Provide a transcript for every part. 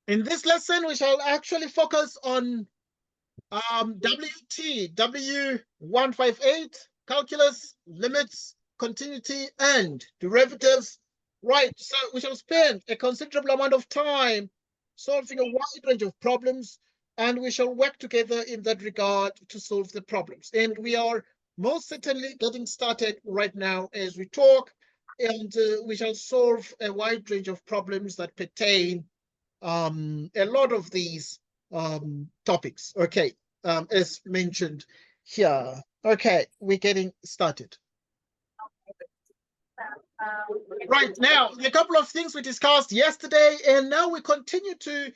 In this lesson, we shall actually focus on WTW158, calculus, limits, continuity, and derivatives. Right, so we shall spend a considerable amount of time solving a wide range of problems, and we shall work together in that regard to solve the problems. And we are most certainly getting started right now as we talk, and we shall solve a wide range of problems that pertain a lot of these topics, okay, as mentioned here. Okay, we're getting started. Right, now, a couple of things we discussed yesterday, and now we continue to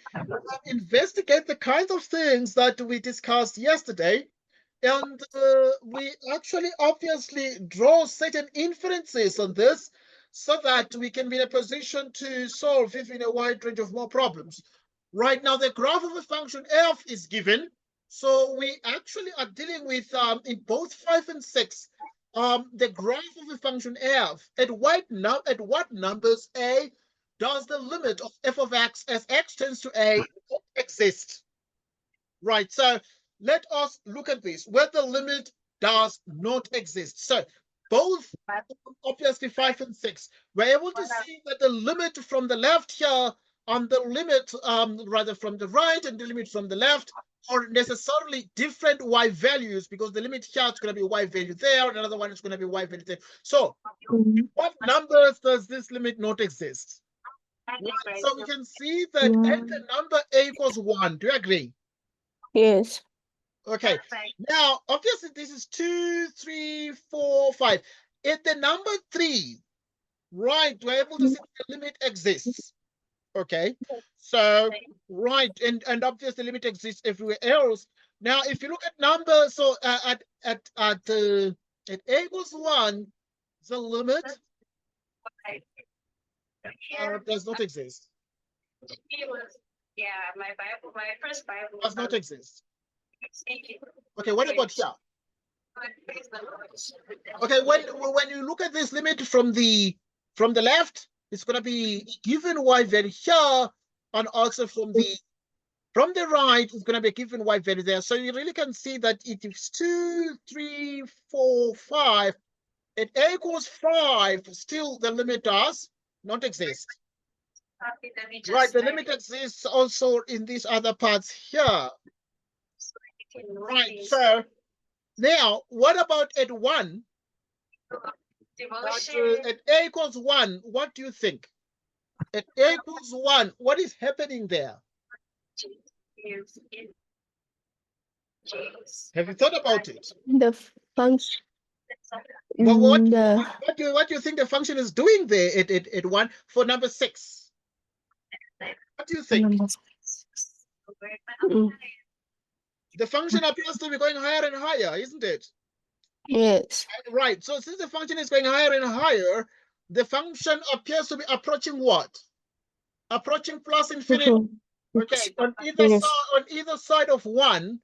investigate the kinds of things that we discussed yesterday. And we actually obviously draw certain inferences on this so that we can be in a position to solve even a wide range of more problems. Right now, the graph of a function f is given. So we actually are dealing with, in both 5 and 6, the graph of a function f. At what numbers a does the limit of f of x as x tends to a exist? Right, so let us look at this, where the limit does not exist. So both, obviously 5 and 6, we're able to see that the limit from the left here and the limit, rather from the right and the limit from the left are necessarily different y values, because the limit here is going to be y value there, and another one is going to be y value there. So what numbers does this limit not exist? Right, so we can see that at the number a equals 1. Do you agree? Yes. Okay, now obviously this is 2, 3, 4, 5. At the number 3, right, we're able to see the limit exists. Okay, so right, and obviously the limit exists everywhere else. Now, if you look at numbers, so at a equals 1, the limit does not exist. Yeah, my first Bible Does not exist. Okay, what about here? Okay, when you look at this limit from the left, it's going to be given y value here, and also from the right, it's going to be given y value there. So you really can see that it is 2, 3, 4, 5. At a equals 5, still the limit does not exist. Right, the limit exists also in these other parts here. Right, so now what about at 1? At a equals 1, what do you think? At a equals 1, what is happening there? Have you thought about it? The function. Well, what do you think the function is doing there at 1 for number 6? What do you think? The function appears to be going higher and higher, isn't it? Yes. Right. So since the function is going higher and higher, the function appears to be approaching what? Approaching plus infinity. Okay. On either side of 1,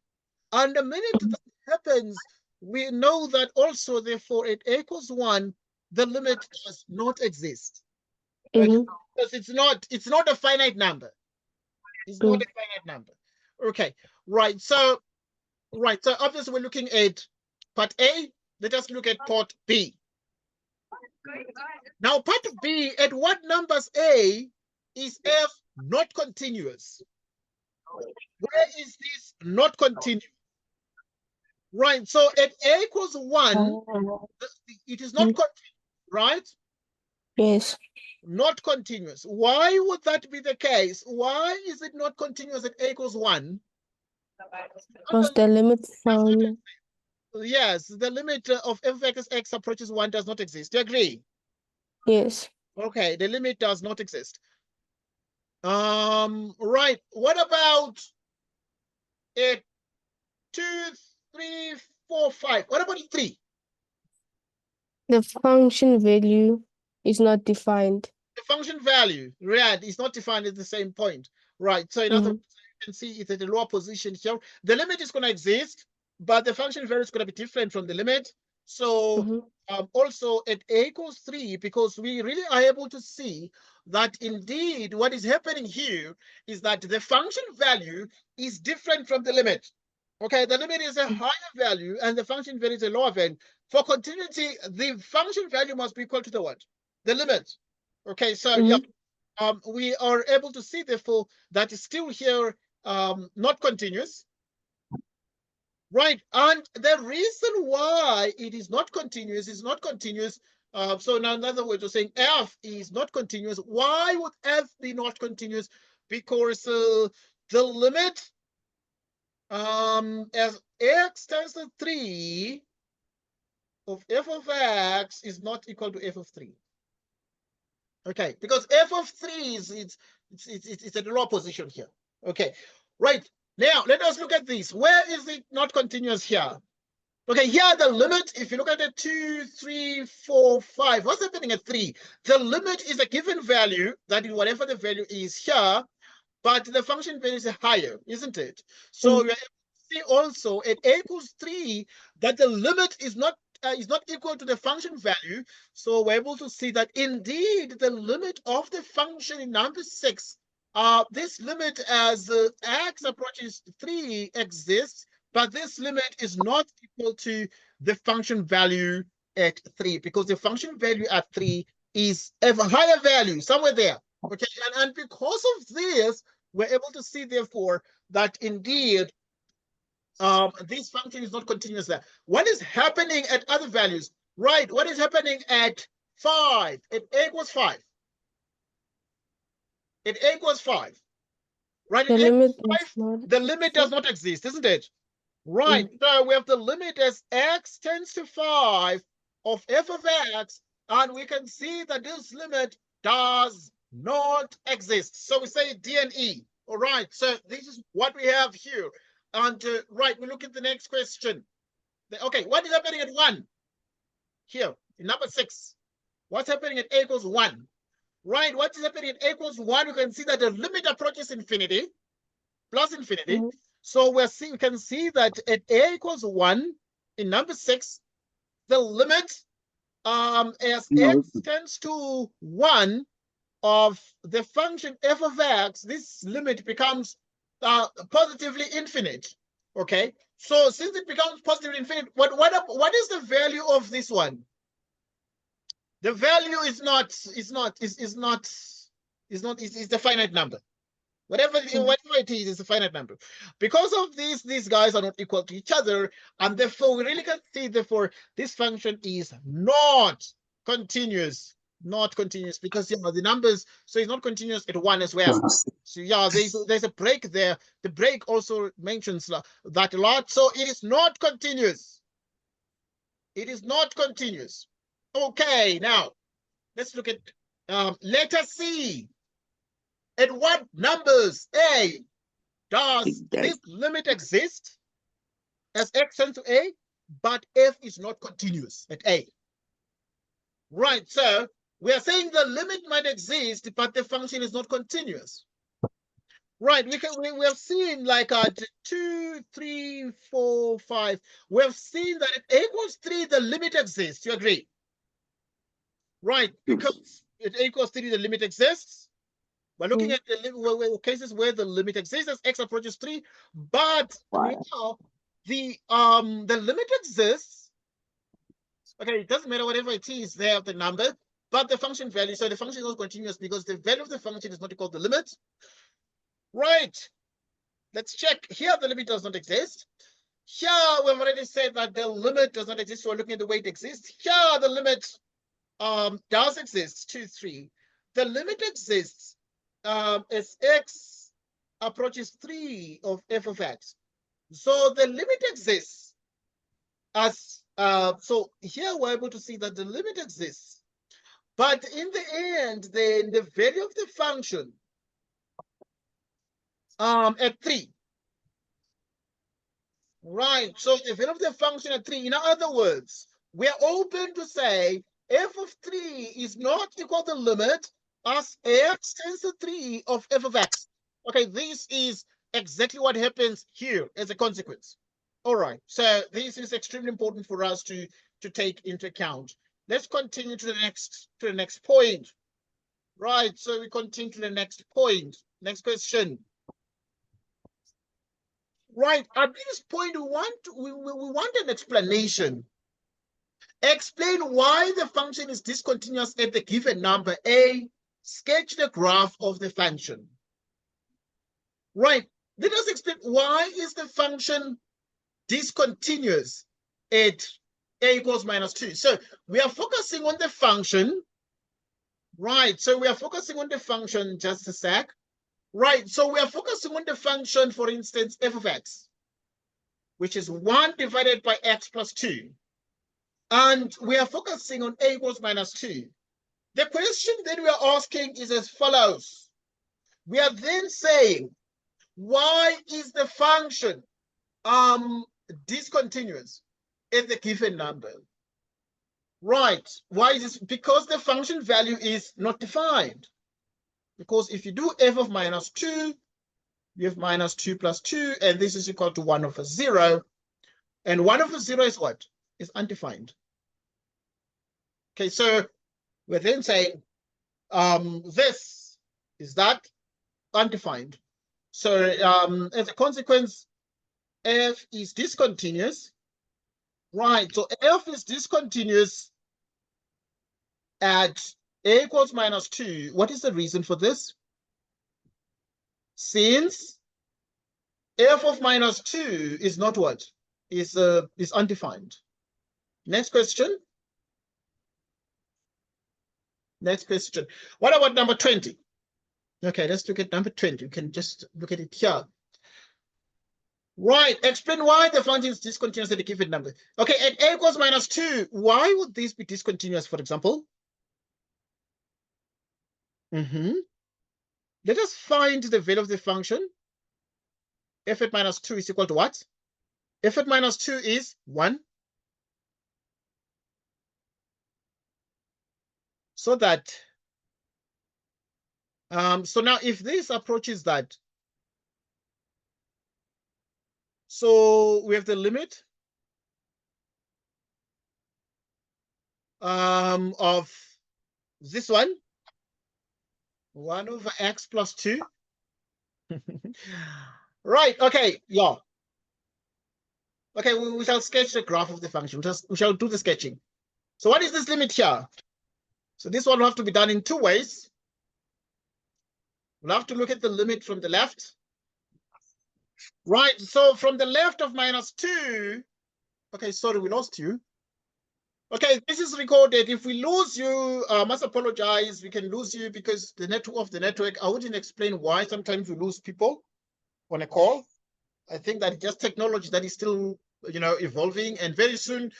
and the minute that happens, we know that also, therefore, at a equals 1, the limit does not exist. Okay? Because it's not a finite number. It's not a finite number. Okay, right. So obviously we're looking at part A. Let us look at part B. Now, part B, at what numbers A is f not continuous? Where is this not continuous? Right, so at a equals 1, it is not continuous, right? Yes. Not continuous. Why would that be the case? Why is it not continuous at a equals 1? Because the limit found. Yes, the limit of f of x approaches 1 does not exist. Do you agree? Yes. Okay, the limit does not exist. Right. What about at 2, 3, 4, 5? What about 3? The function value is not defined. The function value, right, is not defined at the same point. Right. So in other words, you can see it's at a lower position here. The limit is going to exist, but the function value is going to be different from the limit. So Mhm. also at a equals 3, because we really are able to see that indeed what is happening here is that the function value is different from the limit. Okay, the limit is a higher value and the function value is a lower value. For continuity, the function value must be equal to the what? The limit. Okay, so yeah, we are able to see therefore that is still here not continuous. Right, and the reason why it is not continuous is not continuous. So now, in other words, we're saying f is not continuous. Why would f be not continuous? Because the limit as x tends to 3 of f of x is not equal to f of 3. Okay, because f of 3 is it's at a low position here. Okay, right. Now let us look at this. Where is it not continuous here? Okay, here the limit, if you look at it, 2, 3, 4, 5, what's happening at 3? The limit is a given value, that is whatever the value is here, but the function value is higher, isn't it? So we are able to see also at a equals 3 that the limit is not equal to the function value. So we're able to see that indeed the limit of the function in number 6, this limit as x approaches 3 exists, but this limit is not equal to the function value at 3, because the function value at 3 is a higher value somewhere there. Okay, and because of this, we're able to see therefore that indeed this function is not continuous there. What is happening at other values? Right, what is happening at 5? At a equals 5. At a equals 5. Right, The at limit equals does 5, not the limit does not exist, isn't it? Right, so we have the limit as x tends to 5 of f of x, and we can see that this limit does not exist. So we say D and E. All right, so this is what we have here. And right, we look at the next question. Okay, what is happening at 1? Here, in number 6. What's happening at a equals 1? Right, what is happening at a equals 1? We can see that the limit approaches infinity, plus infinity. So we can see that at a equals 1 in number 6, the limit as x tends to 1 of the function f of x, this limit becomes positively infinite. Okay, so since it becomes positively infinite, what is the value of this one? The value is the finite number. Whatever it is a finite number. Because of this, these guys are not equal to each other, and therefore we really can see, therefore, this function is not continuous. Not continuous, because the numbers, so it's not continuous at 1 as well. So yeah, there's a break there. The break also mentions that a lot. So it is not continuous. It is not continuous. Okay, now let's look at letter C. At what numbers, A, does this limit exist as x tends to A, but f is not continuous at A? Right, so we are saying the limit might exist, but the function is not continuous. Right, we have seen like 2, 3, 4, 5. We have seen that at a equals 3, the limit exists. You agree? Right, because at a equals 3, the limit exists. We're looking at the cases where the limit exists as x approaches 3, but now the limit exists. Okay, it doesn't matter whatever it is there, the number, but the function value. So the function is not continuous because the value of the function is not equal to the limit. Right. Let's check. Here the limit does not exist. Here we've already said that the limit does not exist. So we're looking at the way it exists. Here the limit does exist. 2, 3. The limit exists as x approaches 3 of f of x. So the limit exists as so here we're able to see that the limit exists, but in the end, then the value of the function at 3. Right, so the value of the function at 3, in other words, we are open to say f of 3 is not equal to the limit as x tends to 3 of f of x. Okay, this is exactly what happens here as a consequence. All right, so this is extremely important for us to to take into account. Let's continue to the next point. Right, so we continue to the next point. Next question. Right, at this point, we want an explanation. Explain why the function is discontinuous at the given number A. Sketch the graph of the function. Right, let us explain why is the function discontinuous at A equals -2. So we are focusing on the function. Right, so we are focusing on the function, just a sec. Right, so we are focusing on the function, for instance, f of x, which is 1 divided by x plus 2. And we are focusing on A equals -2. The question that we are asking is as follows. We are then saying, why is the function discontinuous at the given number? Right, why is this? Because the function value is not defined. Because if you do f of -2, you have -2 plus 2, and this is equal to 1 over 0. And 1 over 0 is what? Is undefined. Okay, so we're then saying this is that undefined. So as a consequence, f is discontinuous. Right, so f is discontinuous at A equals -2. What is the reason for this? Since f of -2 is not what? Is undefined. Next question. Next question. What about number 20? Okay, let's look at number 20. You can just look at it here. Right, explain why the function is discontinuous at a given number. Okay, at A equals -2, why would this be discontinuous, for example? Let us find the value of the function. F at -2 is equal to what? F at -2 is 1. So that, so now if this approaches that, so we have the limit of this one, 1 over x plus 2. Right, okay, yeah. Okay, we shall sketch the graph of the function. We shall do the sketching. So what is this limit here? So this one will have to be done in 2 ways. We'll have to look at the limit from the left. Right, so from the left of -2, okay, sorry, we lost you. Okay, this is recorded. If we lose you, I must apologize. We can lose you because the network, I wouldn't explain why sometimes we lose people on a call. I think that just technology that is still, evolving, and very soon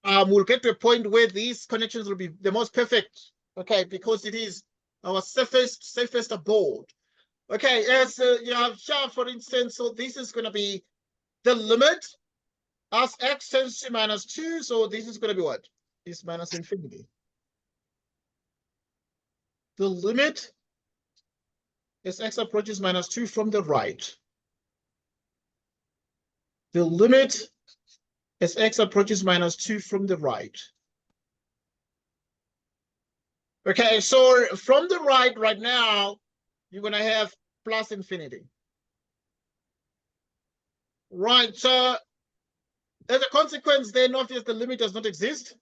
we'll get to a point where these connections will be the most perfect, okay, because it is our safest abode. Okay, as you have here, for instance, so this is going to be the limit as x tends to -2, so this is going to be what? Is minus infinity. The limit as x approaches -2 from the right. The limit as x approaches -2 from the right. Okay, so from the right now, you're going to have plus infinity. Right, so as a consequence, then obviously the limit does not exist.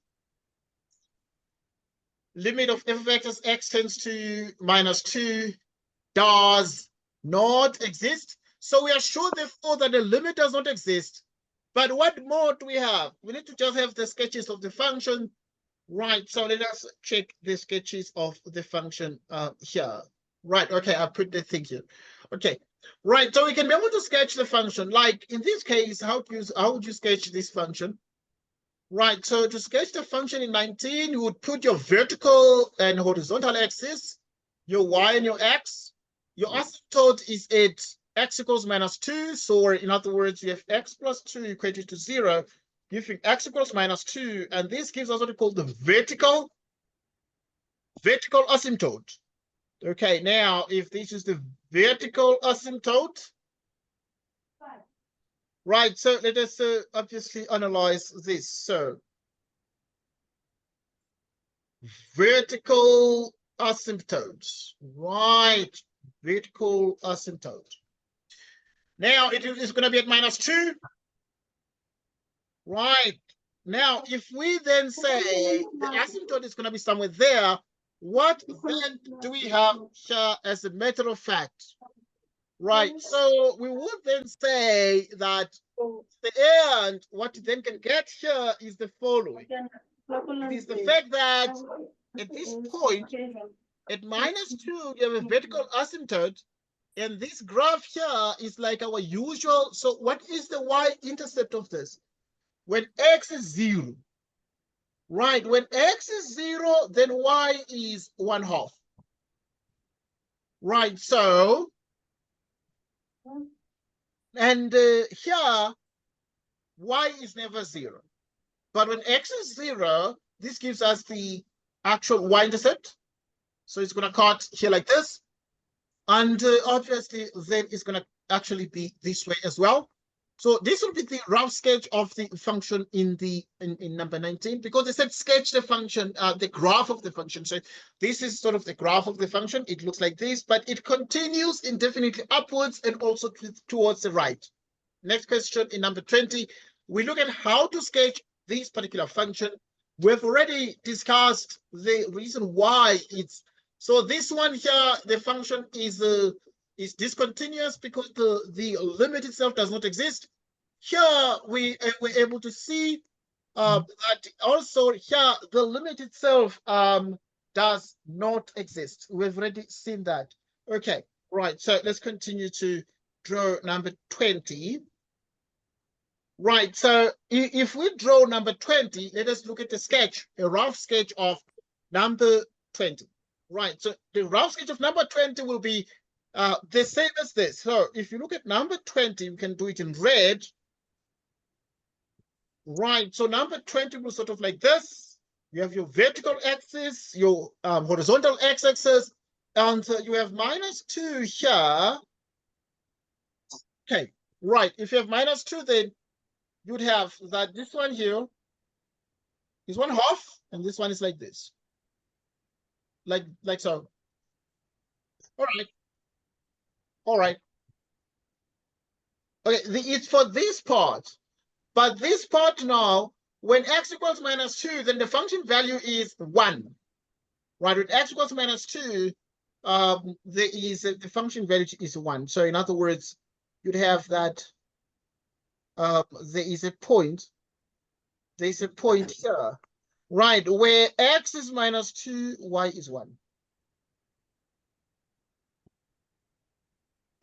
Limit of f of x as x tends to -2 does not exist. So we are sure, therefore, that the limit does not exist. But what more do we have? We need to just have the sketches of the function. Right, so let us check the sketches of the function here. Right, okay, I put the thing here. Okay, right, so we can be able to sketch the function. Like in this case, how would you sketch this function? Right, so to sketch the function in 19, you would put your vertical and horizontal axis, your y and your x. Your asymptote is at x equals -2. So in other words, you have x plus 2 equated to 0, giving x equals -2. And this gives us what we call the vertical asymptote. Okay, now if this is the vertical asymptote, right, so let us obviously analyze this. So vertical asymptote. Right, vertical asymptote. Now it is going to be at -2. Right. Now, if we then say the asymptote is going to be somewhere there, what then do we have here as a matter of fact? Right. So we would then say that the end, what you then can get here is the following. It is the fact that at this point, at -2, you have a vertical asymptote, and this graph here is like our usual. So what is the y-intercept of this? When x is 0, right? When x is 0, then y is 1/2. Right, so, and here, y is never 0. But when x is 0, this gives us the actual y-intercept. So it's going to cut here like this. And obviously, then it's going to actually be this way as well. So this will be the rough sketch of the function in number 19, because they said sketch the function, the graph of the function. So this is sort of the graph of the function. It looks like this, but it continues indefinitely upwards and also towards the right. Next question in number 20, we look at how to sketch this particular function. We've already discussed the reason why it's, so this one here, the function is discontinuous because the limit itself does not exist. Here we were able to see that also here the limit itself does not exist. We've already seen that. Okay, right. So let's continue to draw number 20. Right. So if we draw number 20, let us look at the sketch, a rough sketch of number 20. Right, so the rough sketch of number 20 will be the same as this. So if you look at number 20, we can do it in red. Right, so number 20 will sort of like this. You have your vertical axis, your horizontal x-axis, and you have -2 here. Okay, right, if you have -2, then you'd have that this one here is 1/2, and this one is like this. Like so. All right. All right. Okay, it's for this part. But this part now, when x equals -2, then the function value is 1. Right? When x equals -2, the function value is 1. So in other words, you'd have that there is a point. There's a point here. Right, where x is -2, y is 1.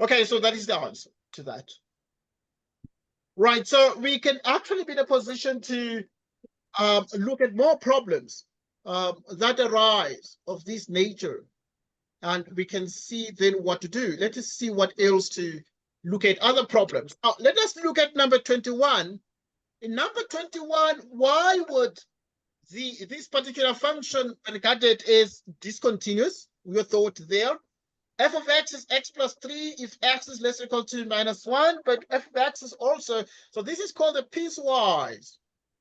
Okay, so that is the answer to that. Right, so we can actually be in a position to look at more problems that arise of this nature, and we can see then what to do. Let us see what else to look at, other problems. Now, let us look at number 21. In number 21, why would this particular function regarded as discontinuous? We thought there. F of x is x plus 3 if x is less or equal to -1, but f of x is also, so this is called a piecewise,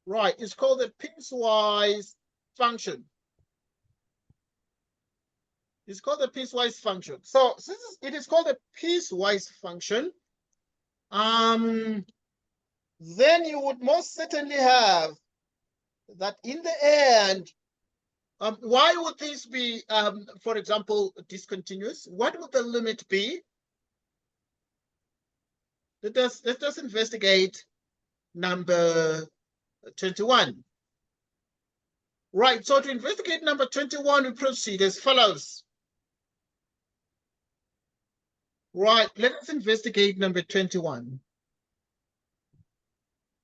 right? It's called a piecewise function. It's called a piecewise function. So since it is called a piecewise function, then you would most certainly have that in the end, why would this be, for example, discontinuous? What would the limit be? Let us investigate number 21. Right, so to investigate number 21, we proceed as follows. Right, let us investigate number 21.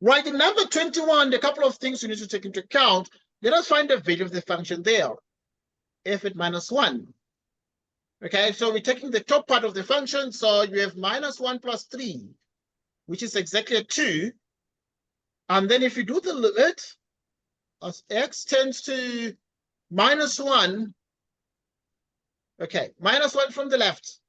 Right, in number 21, a couple of things you need to take into account. Let us find the value of the function there, f at -1. Okay, so we're taking the top part of the function, so you have -1 plus 3, which is exactly a 2. And then if you do the limit, as x tends to -1, okay, -1 from the left.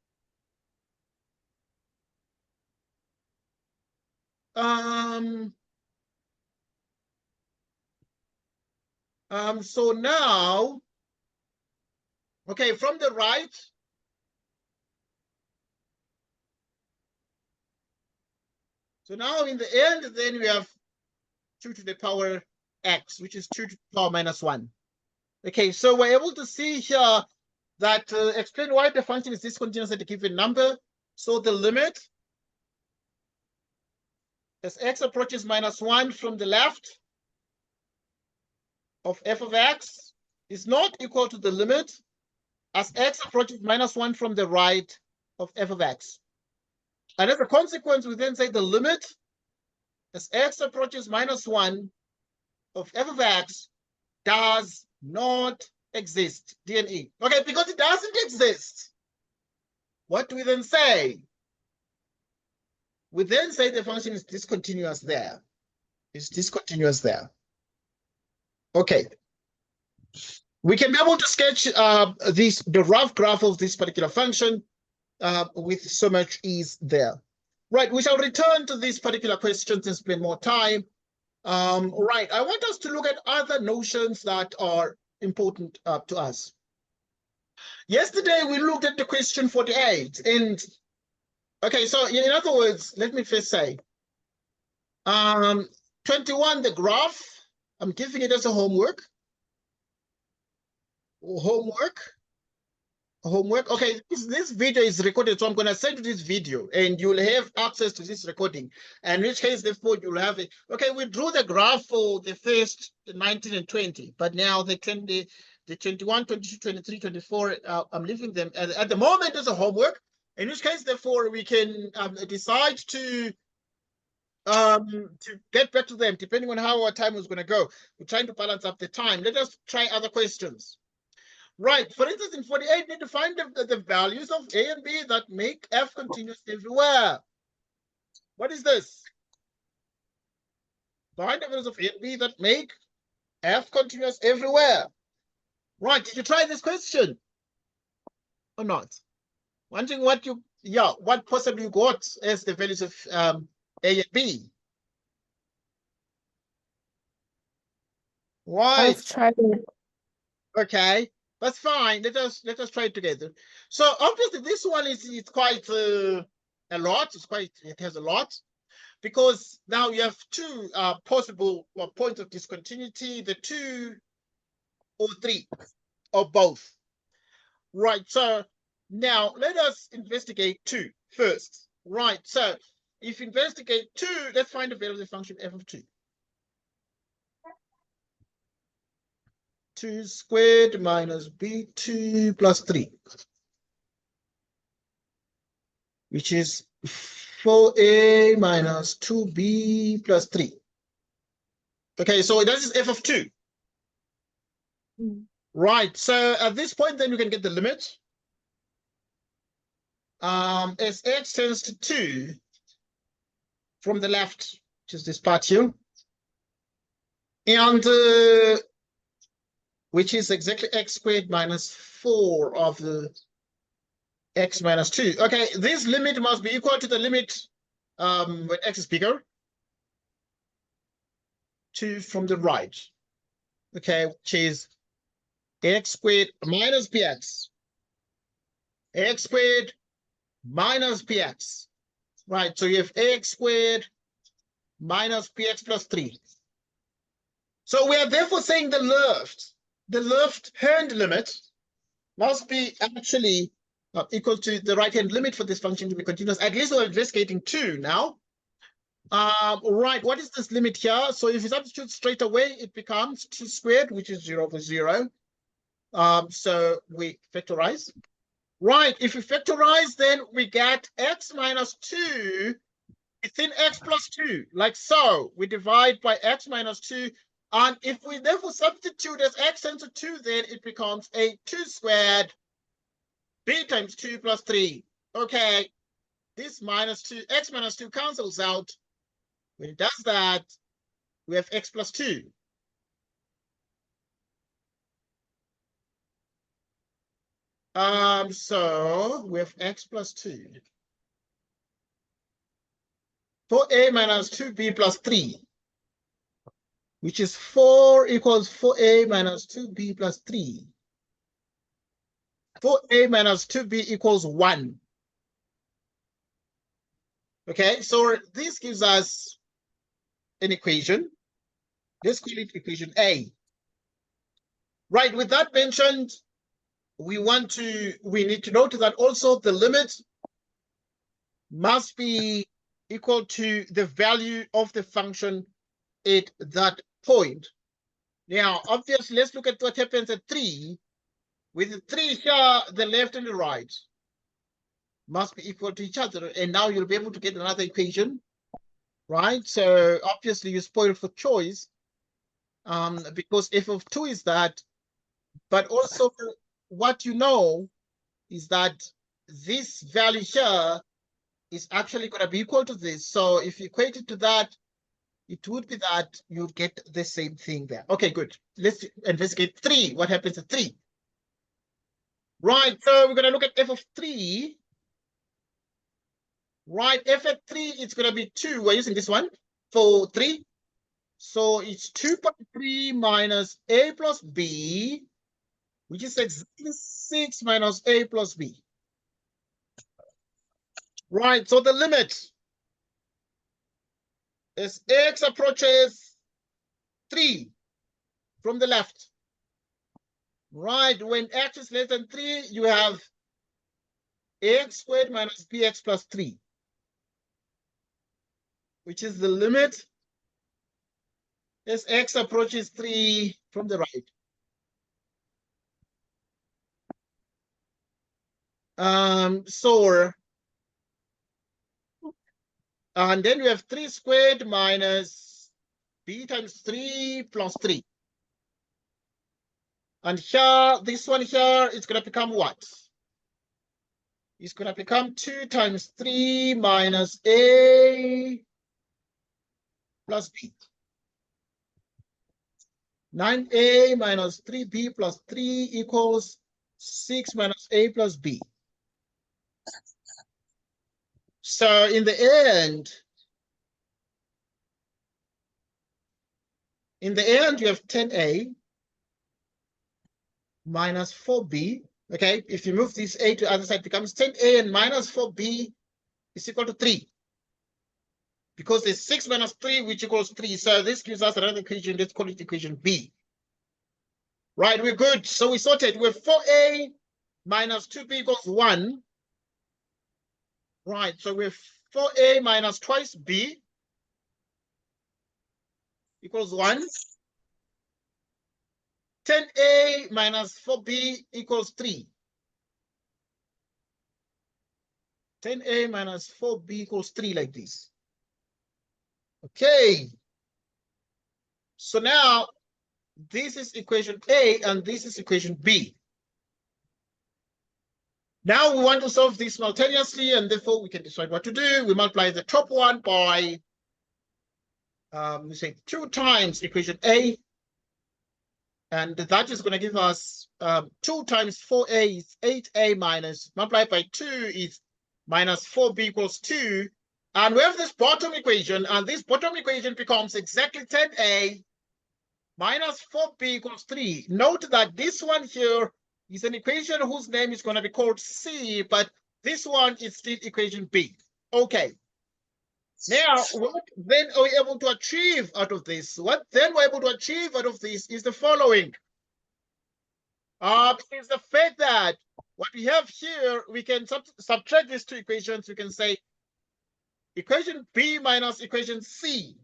So now Okay, from the right, so now in the end, then we have 2 to the power x, which is 2 to the power minus 1. Okay, so we're able to see here that explain why the function is discontinuous at a given number. So the limit as x approaches minus 1 from the left of f of x is not equal to the limit as x approaches minus 1 from the right of f of x. And as a consequence, we then say the limit as x approaches minus 1 of f of x does not exist, DNE. Okay, because it doesn't exist, what do we then say? We then say the function is discontinuous there. It's discontinuous there. Okay. We can be able to sketch the rough graph of this particular function with so much ease there. Right, we shall return to these particular questions and spend more time. Right, I want us to look at other notions that are important to us. Yesterday, we looked at the question 48. And, okay, so in other words, let me first say, 21, the graph, I'm giving it as a homework. Homework. Okay, this video is recorded, so I'm going to send you this video and you'll have access to this recording. And in which case, therefore, you'll have it. Okay, we drew the graph for the first 19 and 20, but now the 20, the 21, 22, 23, 24, I'm leaving them at the moment as a homework. In which case, therefore, we can decide to get back to them depending on how our time is going to go. We're trying to balance up the time. Let us try other questions. Right, for instance, in 48, we need to find the values of A and B that make F continuous everywhere. What is this? Find the values of A and B that make F continuous everywhere. Right, did you try this question? Or not? Wondering what you, what possibly you got as the values of A and B. Right. I've tried it. Okay. That's fine. Let us try it together. So obviously this one is quite a lot. It has a lot because now you have two possible points of discontinuity, the 2 or 3 or both. Right. So now let us investigate 2 first. Right. So if you investigate 2, let's find the value of the function f of 2. 2 squared minus b2 plus 3, which is 4a minus 2b plus 3. Okay, so that is f of 2. Right, so at this point, then you can get the limit. As x tends to 2 from the left, which is this part here, and which is exactly x squared minus 4 of the x minus 2. Okay, this limit must be equal to the limit when x is bigger, 2 from the right. Okay, which is x squared minus bx. X squared minus bx. Right, so you have ax squared minus bx plus 3. So we are therefore saying the left-hand limit must be actually equal to the right-hand limit for this function to be continuous. At least we're investigating 2 now. Right, what is this limit here? So if you substitute straight away, it becomes 2 squared, which is 0 over 0. So we factorize. Right, if we factorize, then we get x minus 2 within x plus 2, like so. We divide by x minus 2. And if we therefore substitute as x tends to 2, then it becomes a 2 squared b times 2 plus 3. Okay, this minus 2, x minus 2 cancels out. When it does that, we have x plus 2. So we have x plus 2. 4a minus 2b plus 3, which is 4 equals 4a minus 2b plus 3. 4a minus 2b equals 1. Okay, so this gives us an equation. Let's call it equation A. Right, with that mentioned, we need to note that also the limit must be equal to the value of the function at that point. Now, obviously, let's look at what happens at 3. With 3 here, the left and the right must be equal to each other. And now you'll be able to get another equation, right? So obviously, you spoil for choice because f of 2 is that. But also, what you know is that this value here is actually going to be equal to this. So if you equate it to that, it would be that you'd get the same thing there. Okay, good. Let's investigate 3. What happens at 3? Right, so we're going to look at f of 3. Right, f at 3, it's going to be 2. We're using this one for 3. So it's 2.3 minus a plus b, which is exactly 6 minus a plus b. Right, so the limit as x approaches 3 from the left. Right, when x is less than 3, you have ax squared minus bx plus 3, which is the limit as x approaches 3 from the right. And then we have 3 squared minus b times 3 plus 3. And here, this one here is going to become what? It's going to become 2 times 3 minus a plus b. 9a minus 3b plus 3 equals 6 minus a plus b. So in the end, you have 10a minus 4b. Okay, if you move this a to the other side, it becomes 10a and minus 4b is equal to 3. Because there's 6 minus 3, which equals 3. So this gives us another equation. Let's call it equation B. Right, we're good. So we sorted with 4a minus 2b equals 1. Right, so with 4a minus twice b equals 1. 10a minus 4b equals 3. 10a minus 4b equals 3 like this. Okay. So now this is equation A and this is equation B. Now we want to solve this simultaneously, and therefore we can decide what to do. We multiply the top one by, we say 2 times equation A, and that is going to give us 2 times 4a is 8a minus, multiplied by 2 is minus 4b equals 2. And we have this bottom equation, and this bottom equation becomes exactly 10a minus 4b equals 3. Note that this one here is an equation whose name is going to be called C, but this one is still equation B. Okay. Now, what then are we able to achieve out of this? What then we're able to achieve out of this is the following. Is the fact that what we have here, we can subtract these two equations. We can say equation B minus equation C.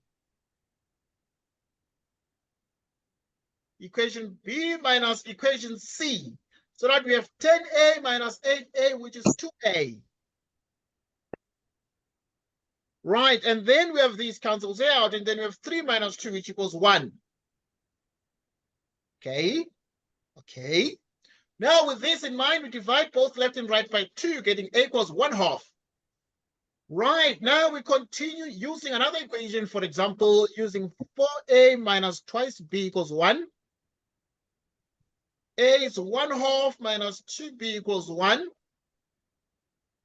Equation B minus equation C. So that we have 10a minus 8a, which is 2a. Right, and then we have these cancels out, and then we have 3 minus 2, which equals 1. Okay, okay. Now with this in mind, we divide both left and right by 2, getting a equals 1/2. Right, now we continue using another equation, for example, using 4a minus twice b equals 1. A is 1/2 minus 2b equals 1.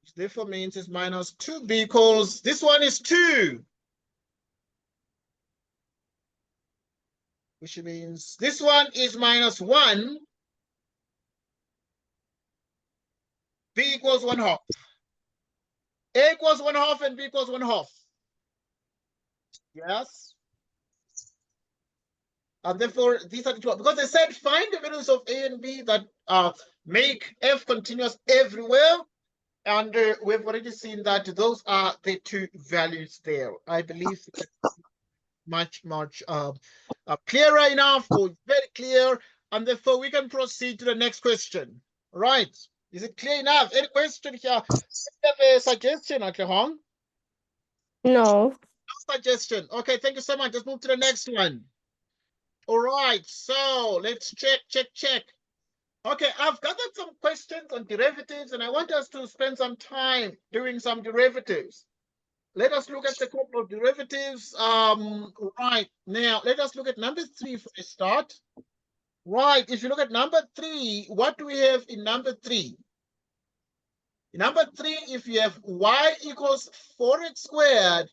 Which therefore means it's minus 2b equals, this one is 2. Which means this one is minus 1. B equals 1/2. A equals 1/2 and B equals 1/2. Yes. And therefore, these are the two, because they said find the values of A and B that make F continuous everywhere. And we've already seen that those are the two values there. I believe much clearer enough, or very clear, and therefore we can proceed to the next question. Right? Is it clear enough? Any question here? Have a suggestion, Atlehong? No. No suggestion. Okay, thank you so much. Let's move to the next one. All right, so let's check. Okay, I've gathered some questions on derivatives, and I want us to spend some time doing some derivatives. Let us look at the couple of derivatives. Right now, let us look at number 3 for a start. Right, if you look at number 3, what do we have in number 3? In number 3, if you have y equals 4x squared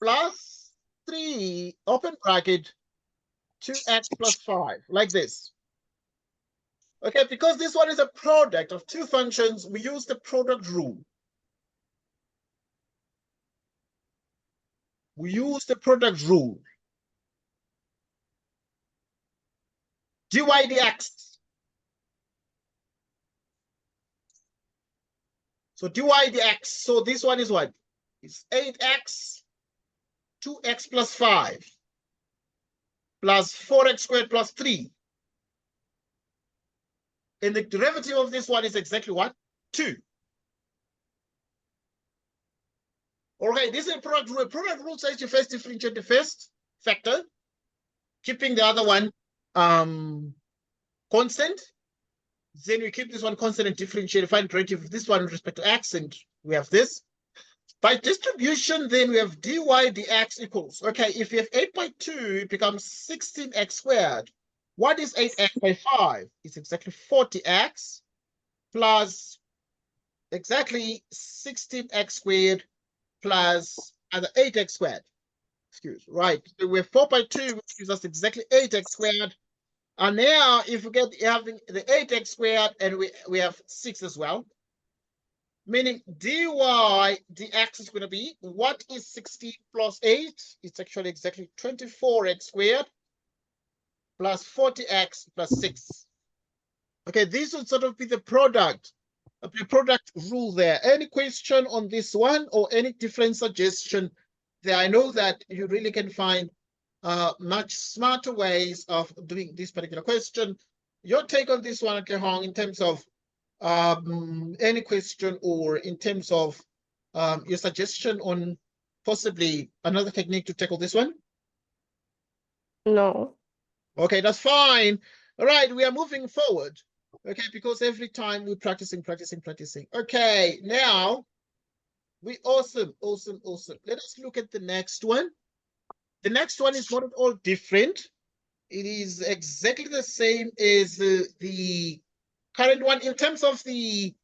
plus 3, open bracket, 2x plus 5, like this. Okay, because this one is a product of two functions, we use the product rule. We use the product rule. dy dx. So dy dx. So this one is what? It's 8x, 2x plus 5, plus 4x squared plus 3. And the derivative of this one is exactly what? 2. Okay, this is a product rule. Product rule says you first differentiate the first factor, keeping the other one constant. Then we keep this one constant and differentiate, find derivative of this one with respect to x, and we have this. By distribution, then we have dy dx equals, okay, if you have 8 by 2, it becomes 16x squared. What is 8x by 5? It's exactly 40x plus exactly 16x squared plus either 8x squared. Excuse, right. So we have 4 by 2, which gives us exactly 8x squared. And now if we get having the 8x squared, and we have 6 as well, meaning dy dx is going to be, what is 16 plus 8? It's actually exactly 24x squared plus 40x plus 6. Okay, this would sort of be the product rule there. Any question on this one or any different suggestion there? I know that you really can find much smarter ways of doing this particular question. Your take on this one, Kehong, in terms of any question, or in terms of your suggestion on possibly another technique to tackle this one? No. Okay, that's fine. All right, we are moving forward. Okay, because every time we're practicing. Okay, now awesome. Let us look at the next one. The next one is not at all different. It is exactly the same as the current one in terms of the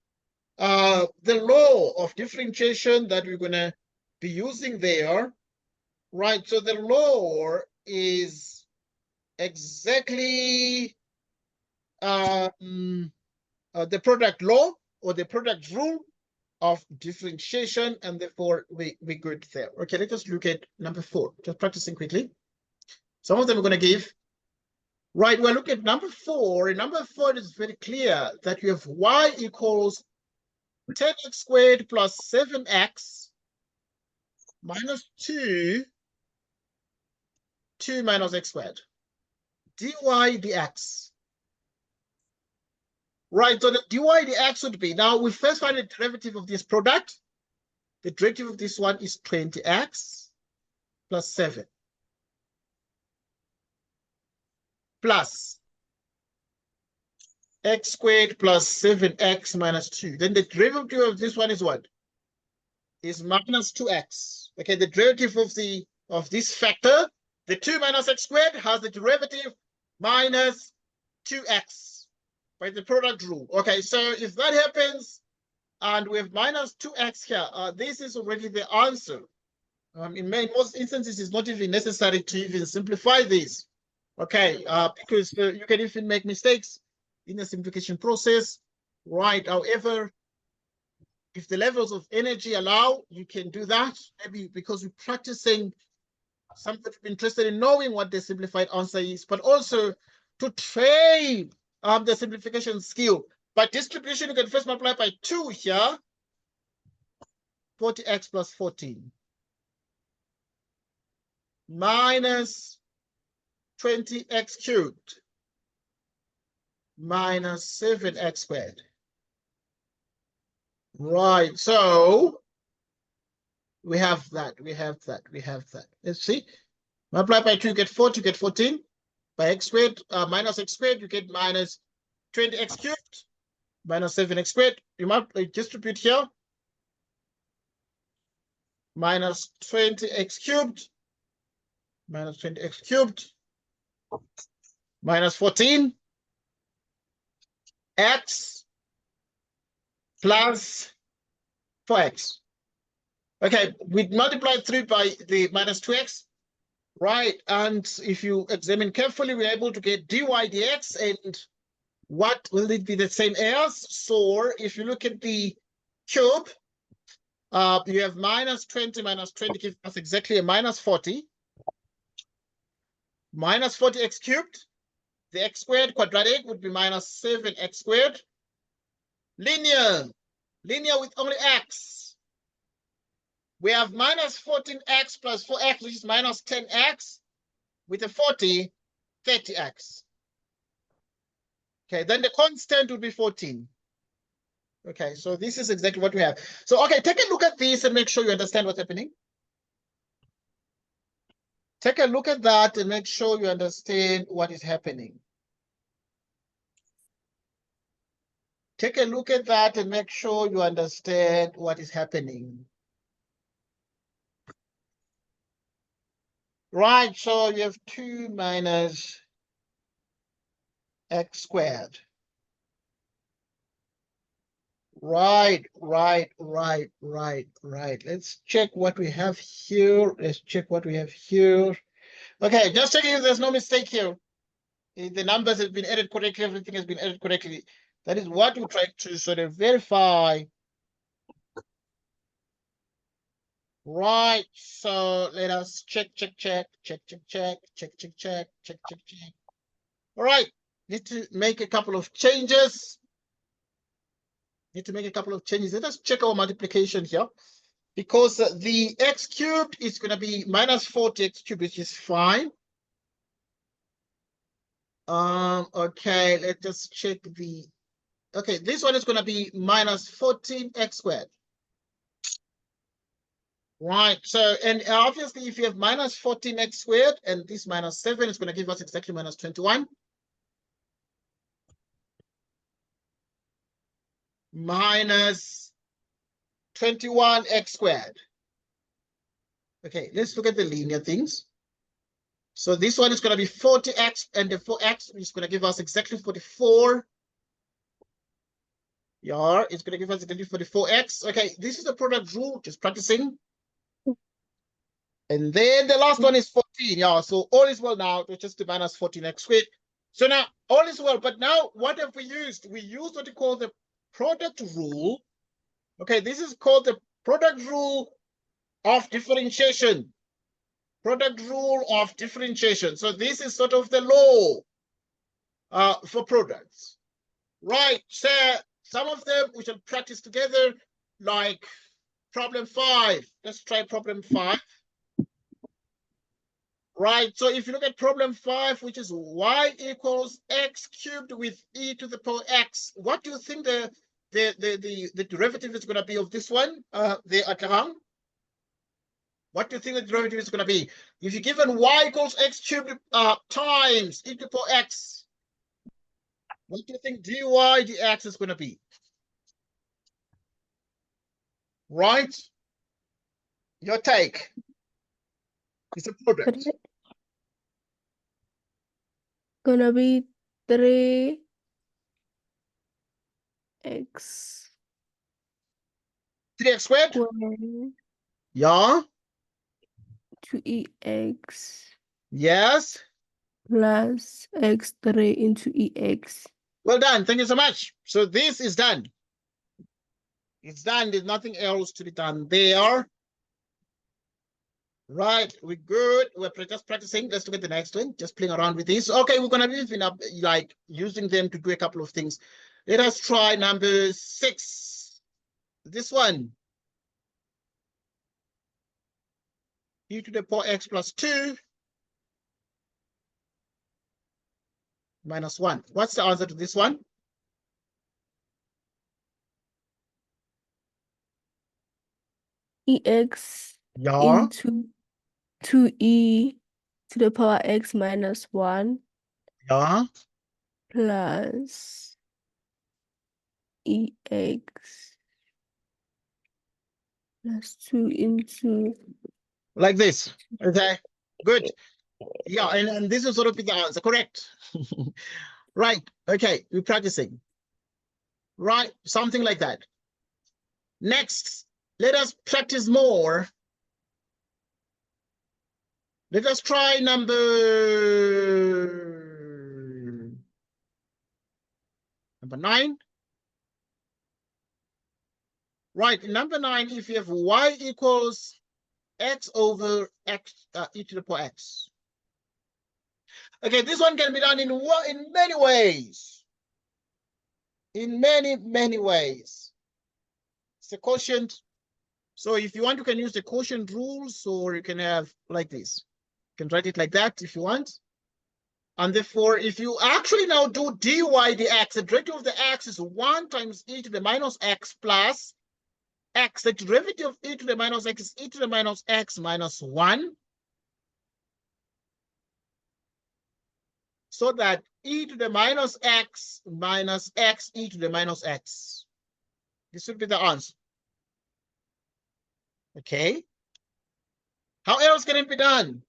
law of differentiation that we're gonna be using there, right? So the law is exactly the product law or the product rule of differentiation, and therefore we're good there. Okay, let us look at number 4. Just practicing quickly. Some of them are going to give. Right, we're looking at number 4. In number 4, it is very clear that you have y equals 10x squared plus 7x minus 2 minus x squared. dy dx. Right, so the dy dx would be, now we first find the derivative of this product. The derivative of this one is 20x plus 7 plus x squared plus 7x minus 2. Then the derivative of this one is what? Is minus 2x. Okay, the derivative of this factor, the 2 minus x squared, has the derivative minus 2x by the product rule. Okay, so if that happens, and we have minus 2x here, this is already the answer. In most instances, it's not even necessary to even simplify this. Okay, because you can even make mistakes in the simplification process. Right. However, if the levels of energy allow, you can do that. Maybe because we're practicing something interested in knowing what the simplified answer is, but also to train the simplification skill. By distribution, you can first multiply by 2 here. 40x plus 14 minus 20x cubed minus 7x squared. Right, so we have that. Let's see. Multiply by 2, you get 4, you get 14. By x squared minus x squared, you get minus 20x cubed minus 7x squared. You distribute here. Minus 20x cubed minus 20x cubed minus 14 x plus 4x. Okay, we multiply 3 by the minus 2x, right? And if you examine carefully, we're able to get dy dx, and what will it be the same as? So if you look at the cube, you have minus 20 gives us exactly a minus 40. Minus 40x cubed. The x squared quadratic would be minus 7x squared. Linear with only x. We have minus 14x plus 4x, which is minus 10x. With a 40, 30x. Okay, then the constant would be 14. Okay, so this is exactly what we have. So, okay, take a look at this and make sure you understand what's happening. Take a look at that and make sure you understand what is happening. Take a look at that and make sure you understand what is happening. Right, so you have 2 minus x squared. Right. Let's check what we have here. Okay, just checking if there's no mistake here. If the numbers have been added correctly, everything has been added correctly. That is what we try to sort of verify. Right, so let us check. All right, need to make a couple of changes. Let us check our multiplication here, because the x cubed is going to be minus 40x cubed, which is fine. Okay, let's just check the. Okay, this one is going to be minus 14x squared. Right, so, and obviously if you have minus 14x squared and this minus 7 is going to give us exactly minus 21. Minus 21x squared. Okay, let's look at the linear things. So this one is going to be 40x, and the 4x is going to give us exactly 44. Yeah, it's going to give us exactly 44x. Okay, this is the product rule, just practicing. And then the last one is 14. Yeah, so all is well now. It's just the minus 14x squared. So now all is well. But now what have we used? We used what we call the product rule. Okay, this is called the product rule of differentiation. Product rule of differentiation. So this is sort of the law for products. Right, so some of them we shall practice together, like problem 5. Let's try problem 5. Right, so if you look at problem 5, which is y equals x cubed with e to the power x, what do you think the derivative is going to be of this one? The Abraham? What do you think the derivative is going to be? If you're given y equals x cubed times e to the power x, what do you think dy dx is going to be? Right? Your take. It's a product. Gonna be 3x 3x squared? squared Yeah. 2ex Yes. plus x3 into ex. Well done. Thank you so much. So this is done. It's done. There's nothing else to be done there. Right, we're good. We're just practicing. Let's look at the next one. Just playing around with this. Okay, we're gonna be like using them to do a couple of things. Let us try number 6. This one. E to the power x plus 2 minus 1. What's the answer to this one? EX Yeah. into 2e to the power x minus 1 Yeah. plus EX plus 2 into Like this. Okay. Good. Yeah, and this is sort of the answer. Correct. Right. Okay. We're practicing. Right. Something like that. Next, let us practice more. Let us try number 9. Right, number 9, if you have y equals x over x e to the power x. Okay, this one can be done in many ways. In many ways. It's a quotient. So if you want, you can use the quotient rules, or you can have like this. You can write it like that if you want. And therefore, if you actually now do dy dx, the derivative of the x is 1 times e to the minus x plus x. The derivative of e to the minus x is e to the minus x minus 1. So that e to the minus x e to the minus x. This would be the answer. Okay. How else can it be done?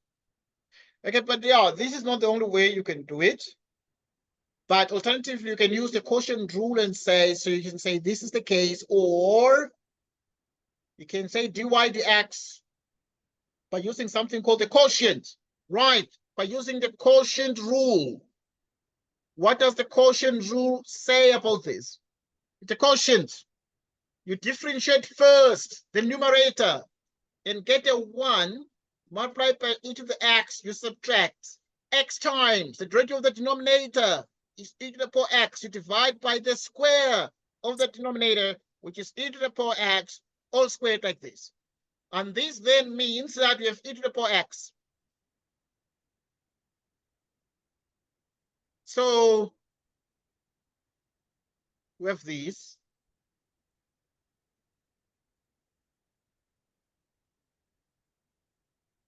Okay, but yeah, this is not the only way you can do it. But alternatively, you can use the quotient rule and say, so you can say this is the case, or you can say dy dx by using something called the quotient, right? By using the quotient rule. What does the quotient rule say about this? It's a quotient. You differentiate first the numerator and get a 1 multiplied by e to the x. You subtract x times the derivative of the denominator is e to the power x. You divide by the square of the denominator, which is e to the power x, all squared like this. And this then means that we have e to the power x. So we have these.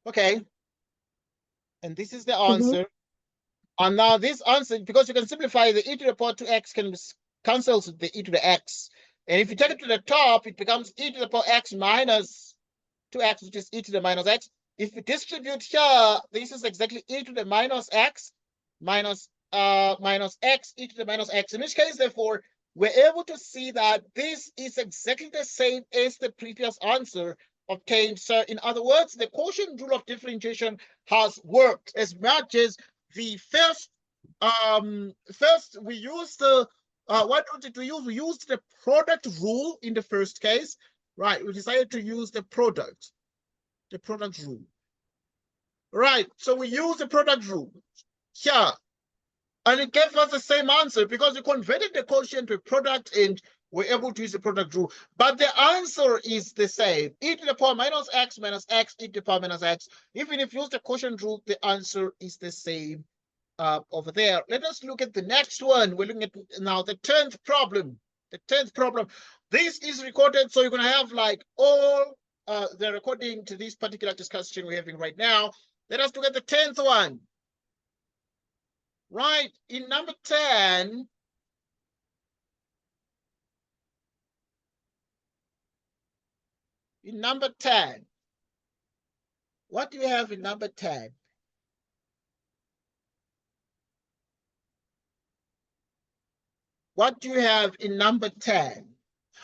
Okay. And this is the answer. And now this answer, because you can simplify the e to the power 2x can be cancels with the e to the x. And if you take it to the top, it becomes e to the power x minus 2x, which is e to the minus x. If you distribute here, this is exactly e to the minus x minus x e to the minus x. In which case, therefore, we're able to see that this is exactly the same as the previous answer obtained. So in other words, the quotient rule of differentiation has worked as much as the first we used the what did we use? We used the product rule in the first case, right? We decided to use the product rule, right? So we use the product rule here, and it gave us the same answer because we converted the quotient to product and we're able to use the product rule. But the answer is the same: e to the power minus x e to the power minus x. Even if you use the quotient rule, the answer is the same. Over there. Let us look at the next one. We're looking at now the 10th problem. The 10th problem. This is recorded, so you're going to have like all the recording to this particular discussion we're having right now. Let us look at the 10th one. Right, in number 10, what do you have in number 10? What do you have in number 10?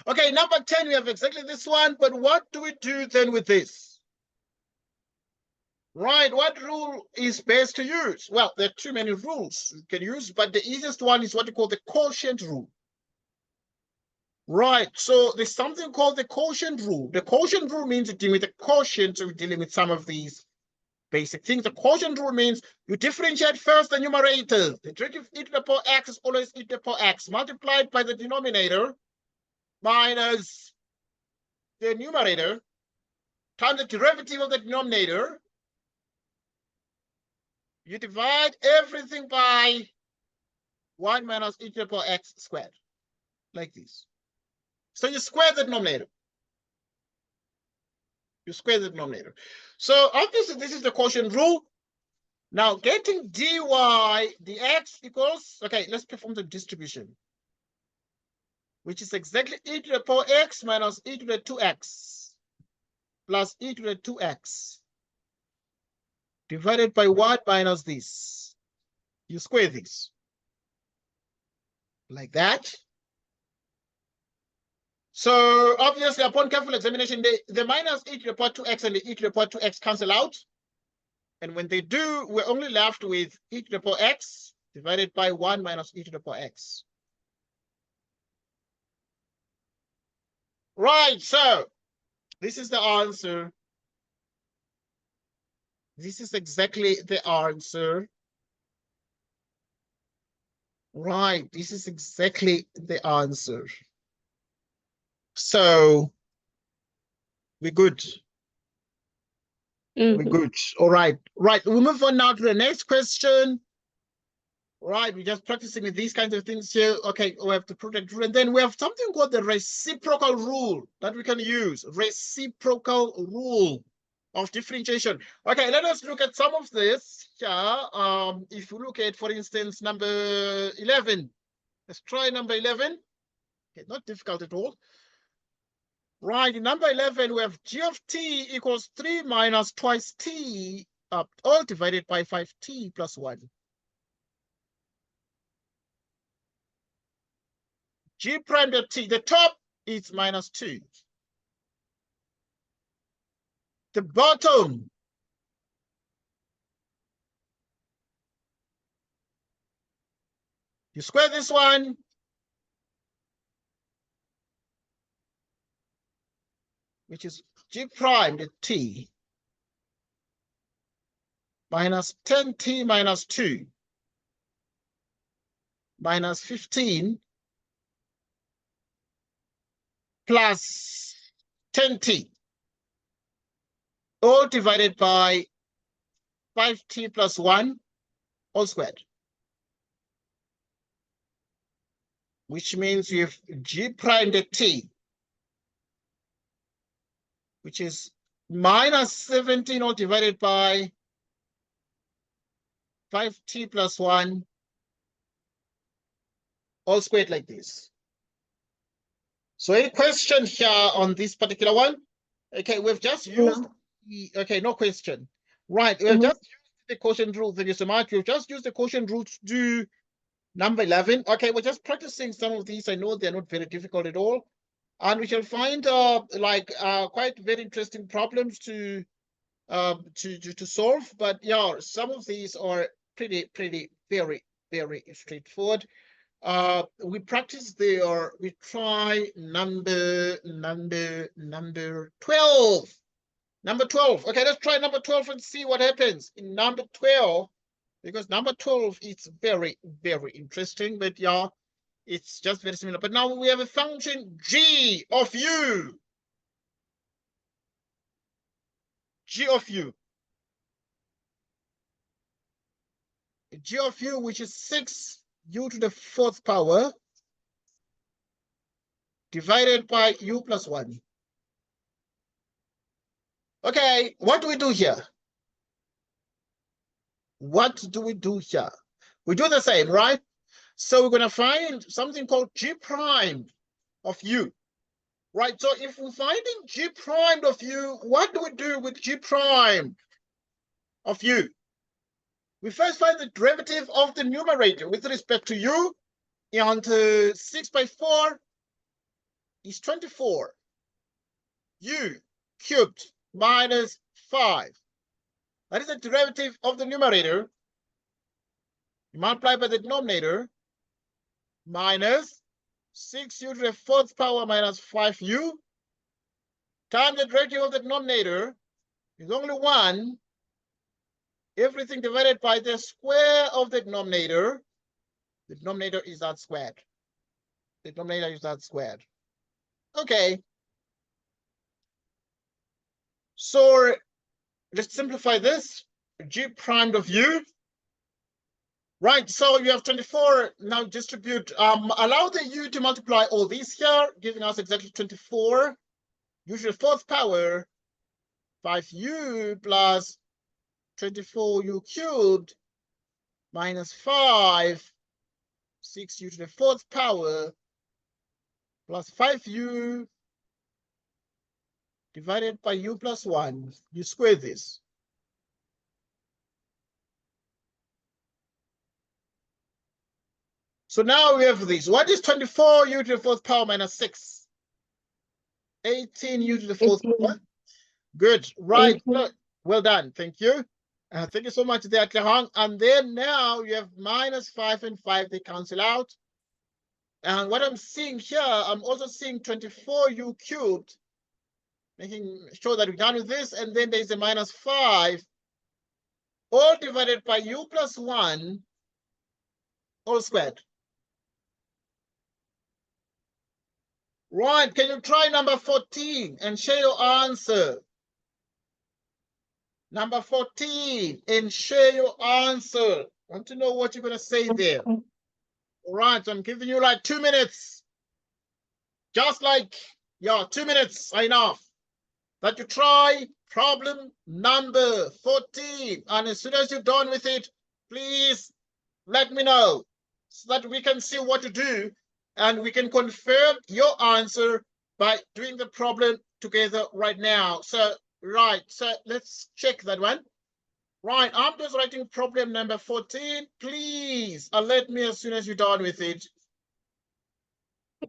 Okay, number 10, we have exactly this one, but what do we do then with this? Right, what rule is best to use? Well, there are too many rules you can use, but the easiest one is what you call the quotient rule. Right, so there's something called the quotient rule. The quotient rule means you're dealing with the quotient, so we're dealing with some of these basic things. The quotient rule means you differentiate first the numerator. The derivative of e to the power x is always e to the power x multiplied by the denominator minus the numerator times the derivative of the denominator. You divide everything by 1 minus e to the power x squared, like this. So you square the denominator. You square the denominator. So obviously this is the quotient rule. Now getting dy dx equals, okay, let's perform the distribution, which is exactly e to the power x minus e to the 2x plus e to the 2x divided by 1 minus this. You square this like that. So obviously upon careful examination, the minus e to the power 2x and the e to the power 2x cancel out. And when they do, we're only left with e to the power x divided by 1 minus e to the power x. Right, so this is the answer. This is exactly the answer. Right, this is exactly the answer. So we're good. We're good. All right. Right. We'll move on now to the next question. Right. We're just practicing with these kinds of things here. Okay. We have the product rule. And then we have something called the reciprocal rule that we can use. Reciprocal rule of differentiation. Okay. Let us look at some of this. Yeah. If you look at, for instance, number 11. Let's try number 11. Okay. Not difficult at all. Right, in number 11, we have g of t equals 3 minus twice t, all divided by 5t plus 1. G prime dot t, the top is minus 2. The bottom you square this one, which is g prime dot t minus 10t minus 2 minus 15 plus 10t, all divided by 5t plus 1, all squared. Which means you have g prime dot t, which is minus 17 all divided by 5t plus 1, all squared like this. So any question here on this particular one? Okay, we've just used, okay, no question. Right, we have just used the quotient rule. Thank you so much. We've just used the quotient rule to do number 11. Okay, we're just practicing some of these. I know they're not very difficult at all. And we shall find quite very interesting problems to solve. But yeah, some of these are pretty, very straightforward. We practice there. We try number 12. Number 12. Okay, let's try number 12 and see what happens in number 12, because number 12 is very, interesting. But yeah, it's just very similar. But now we have a function g of u. G of u. G of u, which is 6 u to the 4th power divided by u plus 1. Okay, what do we do here? What do we do here? We do the same, right? So we're going to find something called g prime of u, right? So if we're finding g prime of u, what do we do with g prime of u? We first find the derivative of the numerator with respect to u, and 6 by 4 is 24. U cubed minus 5. That is the derivative of the numerator. You multiply by the denominator minus 6u to the 4th power minus 5u times the derivative of the denominator is only 1. Everything divided by the square of the denominator. The denominator is that squared. The denominator is that squared. Okay. So let's simplify this. G primed of u. Right, so you have 24. Now distribute. Allow the u to multiply all these here, giving us exactly 24. U to the 4th power, 5u plus 24u cubed minus 5, 6u to the 4th power plus 5u divided by u plus 1. You square this. So now we have this. What is 24u to the 4th power minus 6? 18u to the 4th power. Good. Right. Well done. Thank you. Thank you so much there, Tlehong. And then now you have minus 5 and 5. They cancel out. And what I'm seeing here, I'm also seeing 24u cubed, making sure that we're done with this. And then there's a minus 5, all divided by u plus 1, all squared. Right, can you try number 14 and share your answer? Number 14 and share your answer. I want to know what you're going to say there. All right, so I'm giving you like 2 minutes. Just like, yeah, 2 minutes are enough. That you try problem number 14. And as soon as you're done with it, please let me know so that we can see what to do. And we can confirm your answer by doing the problem together right now. So, right, so let's check that one. Right, I'm just writing problem number 14. Please alert me as soon as you're done with it.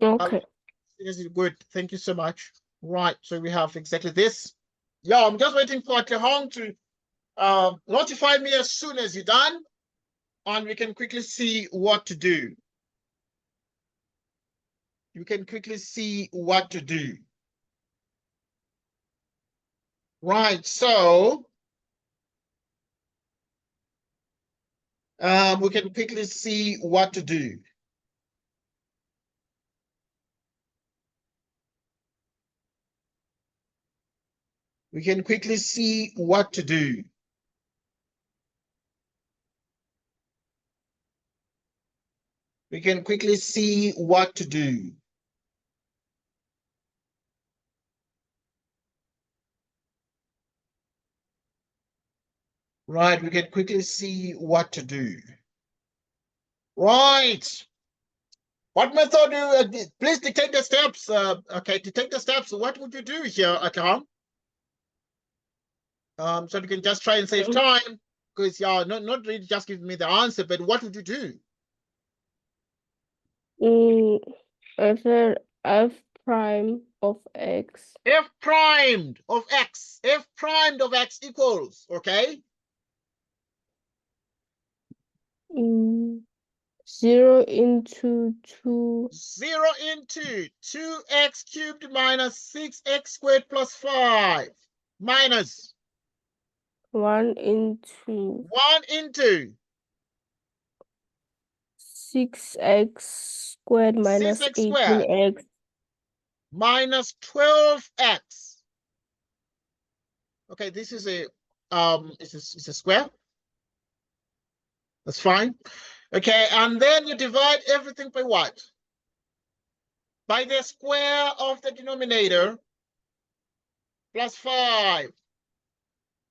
Okay. This is good. Thank you so much. Right, so we have exactly this. Yeah, I'm just waiting for Tlehong to notify me as soon as you're done. And we can quickly see what to do. You can quickly see what to do. Right, so we can quickly see what to do. We can quickly see what to do. We can quickly see what to do. Right, we can quickly see what to do. Right. What method do you, please dictate the steps. Okay, dictate the steps. What would you do here, Atlehong? So you can just try and save time, because yeah, not really just giving me the answer, but what would you do? I said f prime of x. F primed of x. F primed of x equals, okay? 0 into 2. 0 into 2x cubed minus 6x squared plus 5 minus 1 into 1 into 6x squared minus 6x squared 18x minus 12x. Okay, this is a it's a square. That's fine. Okay, and then you divide everything by what? By the square of the denominator plus 5.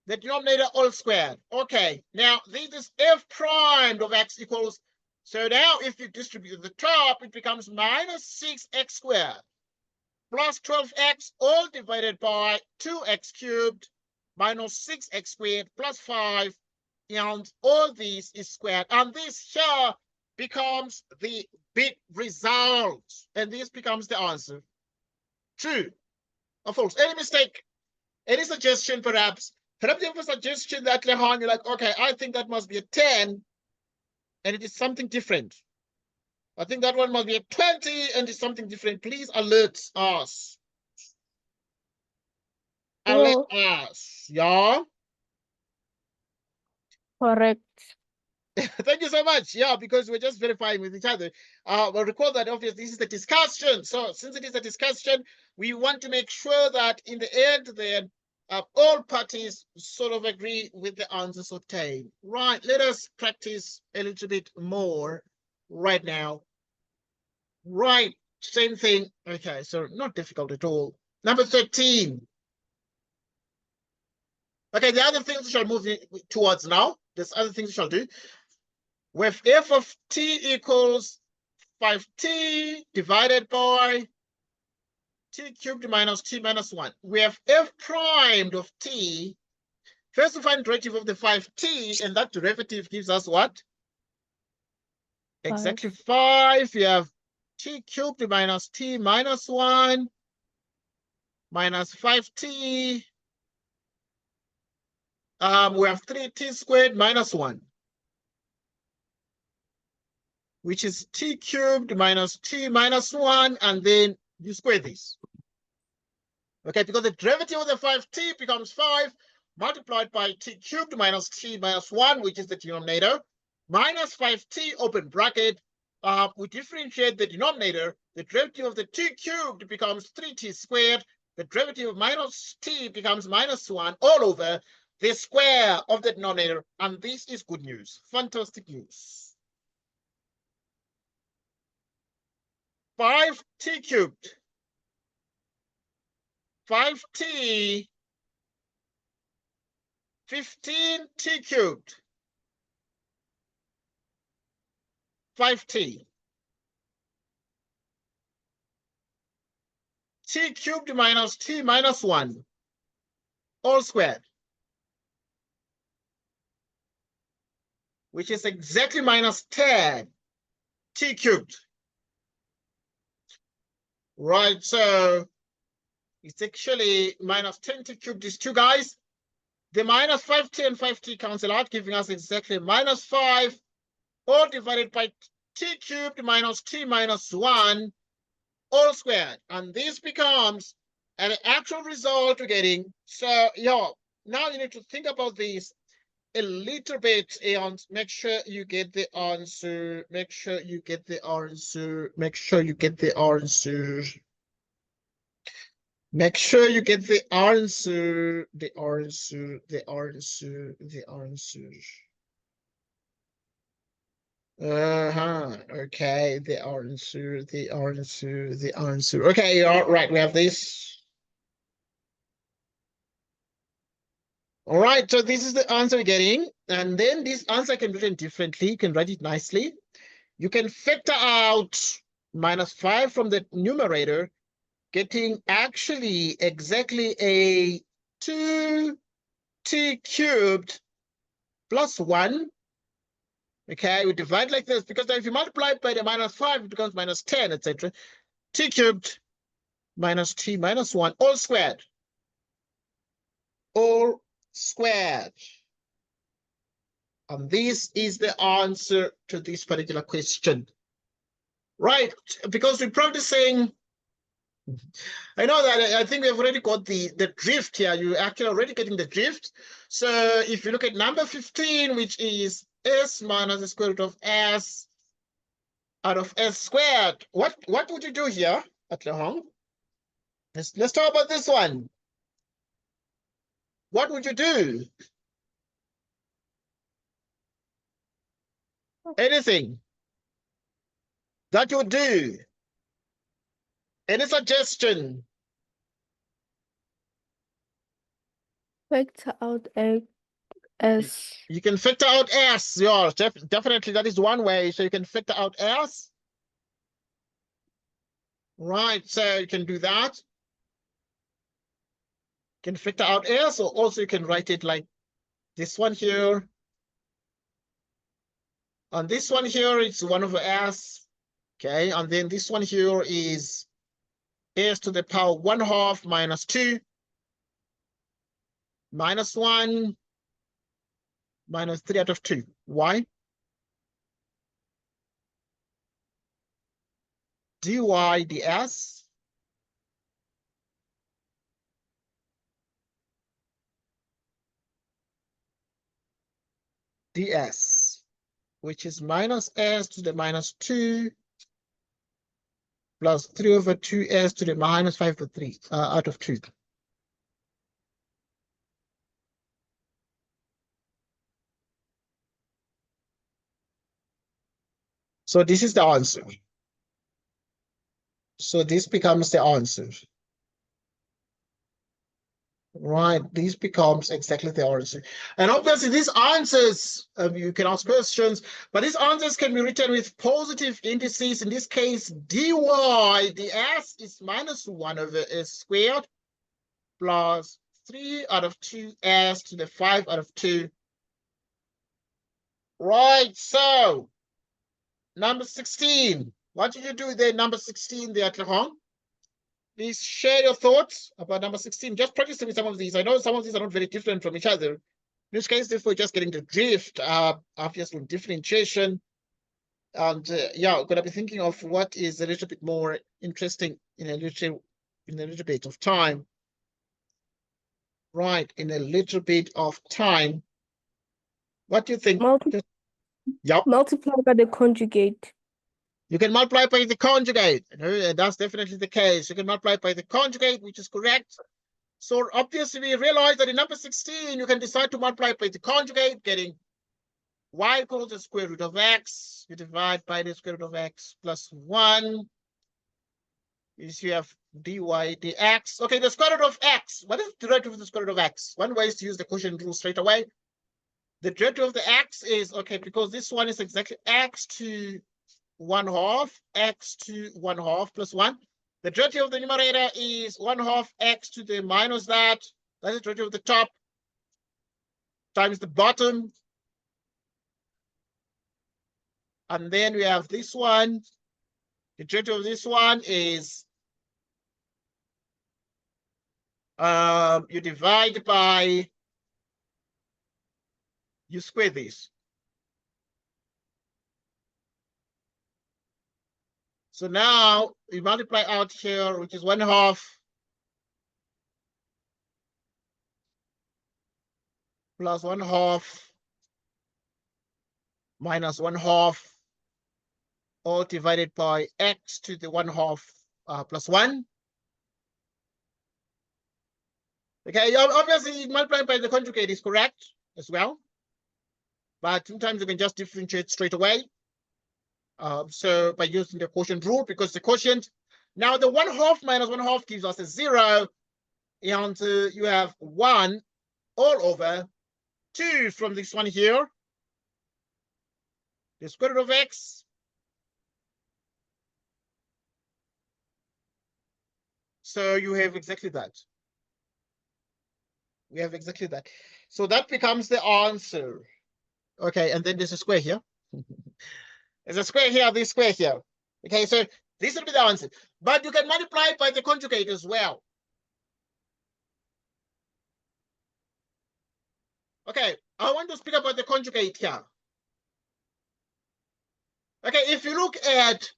The denominator all squared. Okay, now this is f primed of x equals. So now if you distribute the top, it becomes minus 6x squared plus 12x all divided by 2x cubed minus 6x squared plus 5. And all this is squared. And this here becomes the big result. And this becomes the answer. True or false? Any mistake? Any suggestion perhaps? Perhaps you have a suggestion that Lehan, you're like, okay, I think that must be a 10, and it is something different. I think that one must be a 20 and it's something different. Please alert us. Alert us. Yeah. Correct. Thank you so much. Yeah, because we're just verifying with each other. Well, recall that obviously this is a discussion. So since it is a discussion, we want to make sure that in the end, then all parties sort of agree with the answers obtained. Right. Let us practice a little bit more right now. Right. Same thing. Okay. So not difficult at all. Number 13. Okay. The other things we shall move towards now. There's other things we shall do. With f of t equals 5t divided by t cubed minus t minus 1. We have f primed of t. First, we find derivative of the 5t, and that derivative gives us what? Exactly 5. We have t cubed minus t minus 1 minus 5t. We have 3t squared minus 1. Which is t cubed minus t minus 1, and then you square this. Okay, because the derivative of the 5t becomes 5 multiplied by t cubed minus t minus 1, which is the denominator, minus 5t open bracket. We differentiate the denominator. The derivative of the t cubed becomes 3t squared. The derivative of minus t becomes minus 1 all over the square of the denominator. And this is good news. Fantastic news. 5t cubed, 5t, 15t cubed, 5t. T cubed minus t minus 1, all squared, which is exactly minus 10 t cubed. Right, so it's actually minus 10t cubed, these two guys. The minus 5t and 5t cancel out, giving us exactly minus 5, all divided by t cubed minus t minus 1, all squared. And this becomes an actual result we're getting. So, yeah, now you need to think about this a little bit and make sure you get the answer. Make sure you get the answer. Make sure you get the answer. Make sure you get the answer. The answer. The answer. The answer. Okay, the answer. The answer. The answer. Okay, all right, we have this. All right, so this is the answer we're getting. And then this answer can be written differently. You can write it nicely. You can factor out minus 5 from the numerator, getting actually exactly a 2t cubed plus 1. Okay, we divide like this because if you multiply it by the minus 5, it becomes minus 10, etc. T cubed minus t minus 1, all squared. All squared. And this is the answer to this particular question. Right, because we're probably saying, I know that I think we've already got the drift here. You're actually already getting the drift. So if you look at number 15, which is s minus the square root of s out of s squared, what would you do here at Lehong? Let's talk about this one. What would you do? Anything that you would do? Any suggestion? Factor out s. You can factor out s. Yeah, definitely that is one way. So you can factor out s. Right, so you can do that. You can factor out s, or also you can write it like this one here. And this one here, it's 1 over s. Okay, and then this one here is s to the power 1/2 minus 2. minus 1 minus 3 out of 2. Why? dy ds ds, which is minus s to the minus 2 plus 3 over 2s to the minus 5 over 3 out of 2. So this is the answer. So this becomes the answer. Right, this becomes exactly the answer. And obviously these answers, you can ask questions, but these answers can be written with positive indices. In this case, dy ds is minus 1 over s squared plus 3 out of 2s to the 5 out of 2. Right, so number 16. What did you do there, number 16 there, Tlhong? Please share your thoughts about number 16. Just practicing with some of these. I know some of these are not very different from each other. In this case, if we're just getting the drift, obviously differentiation. And yeah, we're going to be thinking of what is a little bit more interesting in a little bit of time. Right, in a little bit of time. What do you think? Yep. Multiply by the conjugate. You can multiply by the conjugate. And that's definitely the case. You can multiply by the conjugate, which is correct. So obviously we realize that in number 16, you can decide to multiply by the conjugate, getting y equals the square root of x. You divide by the square root of x plus 1. You have dy dx. Okay, the square root of x. What is the derivative of the square root of x? One way is to use the quotient rule straight away. The derivative of the x is, okay, because this one is exactly x to 1/2, x to 1/2 plus 1. The derivative of the numerator is 1/2 x to the minus that. That's the derivative of the top times the bottom. And then we have this one. The derivative of this one is you divide by, you square this. So now we multiply out here, which is 1/2 plus 1/2 minus 1/2 all divided by x to the 1/2 plus 1. Okay, obviously multiplying by the conjugate is correct as well. But sometimes you can just differentiate straight away. So by using the quotient rule, because the quotient, now the 1/2 minus 1/2 gives us a 0, and you have 1 all over 2 from this one here. The square root of x. So you have exactly that. We have exactly that. So that becomes the answer. Okay, and then there's a square here. There's a square here, this square here. Okay, so this will be the answer. But you can multiply by the conjugate as well. Okay, I want to speak about the conjugate here. Okay, if you look at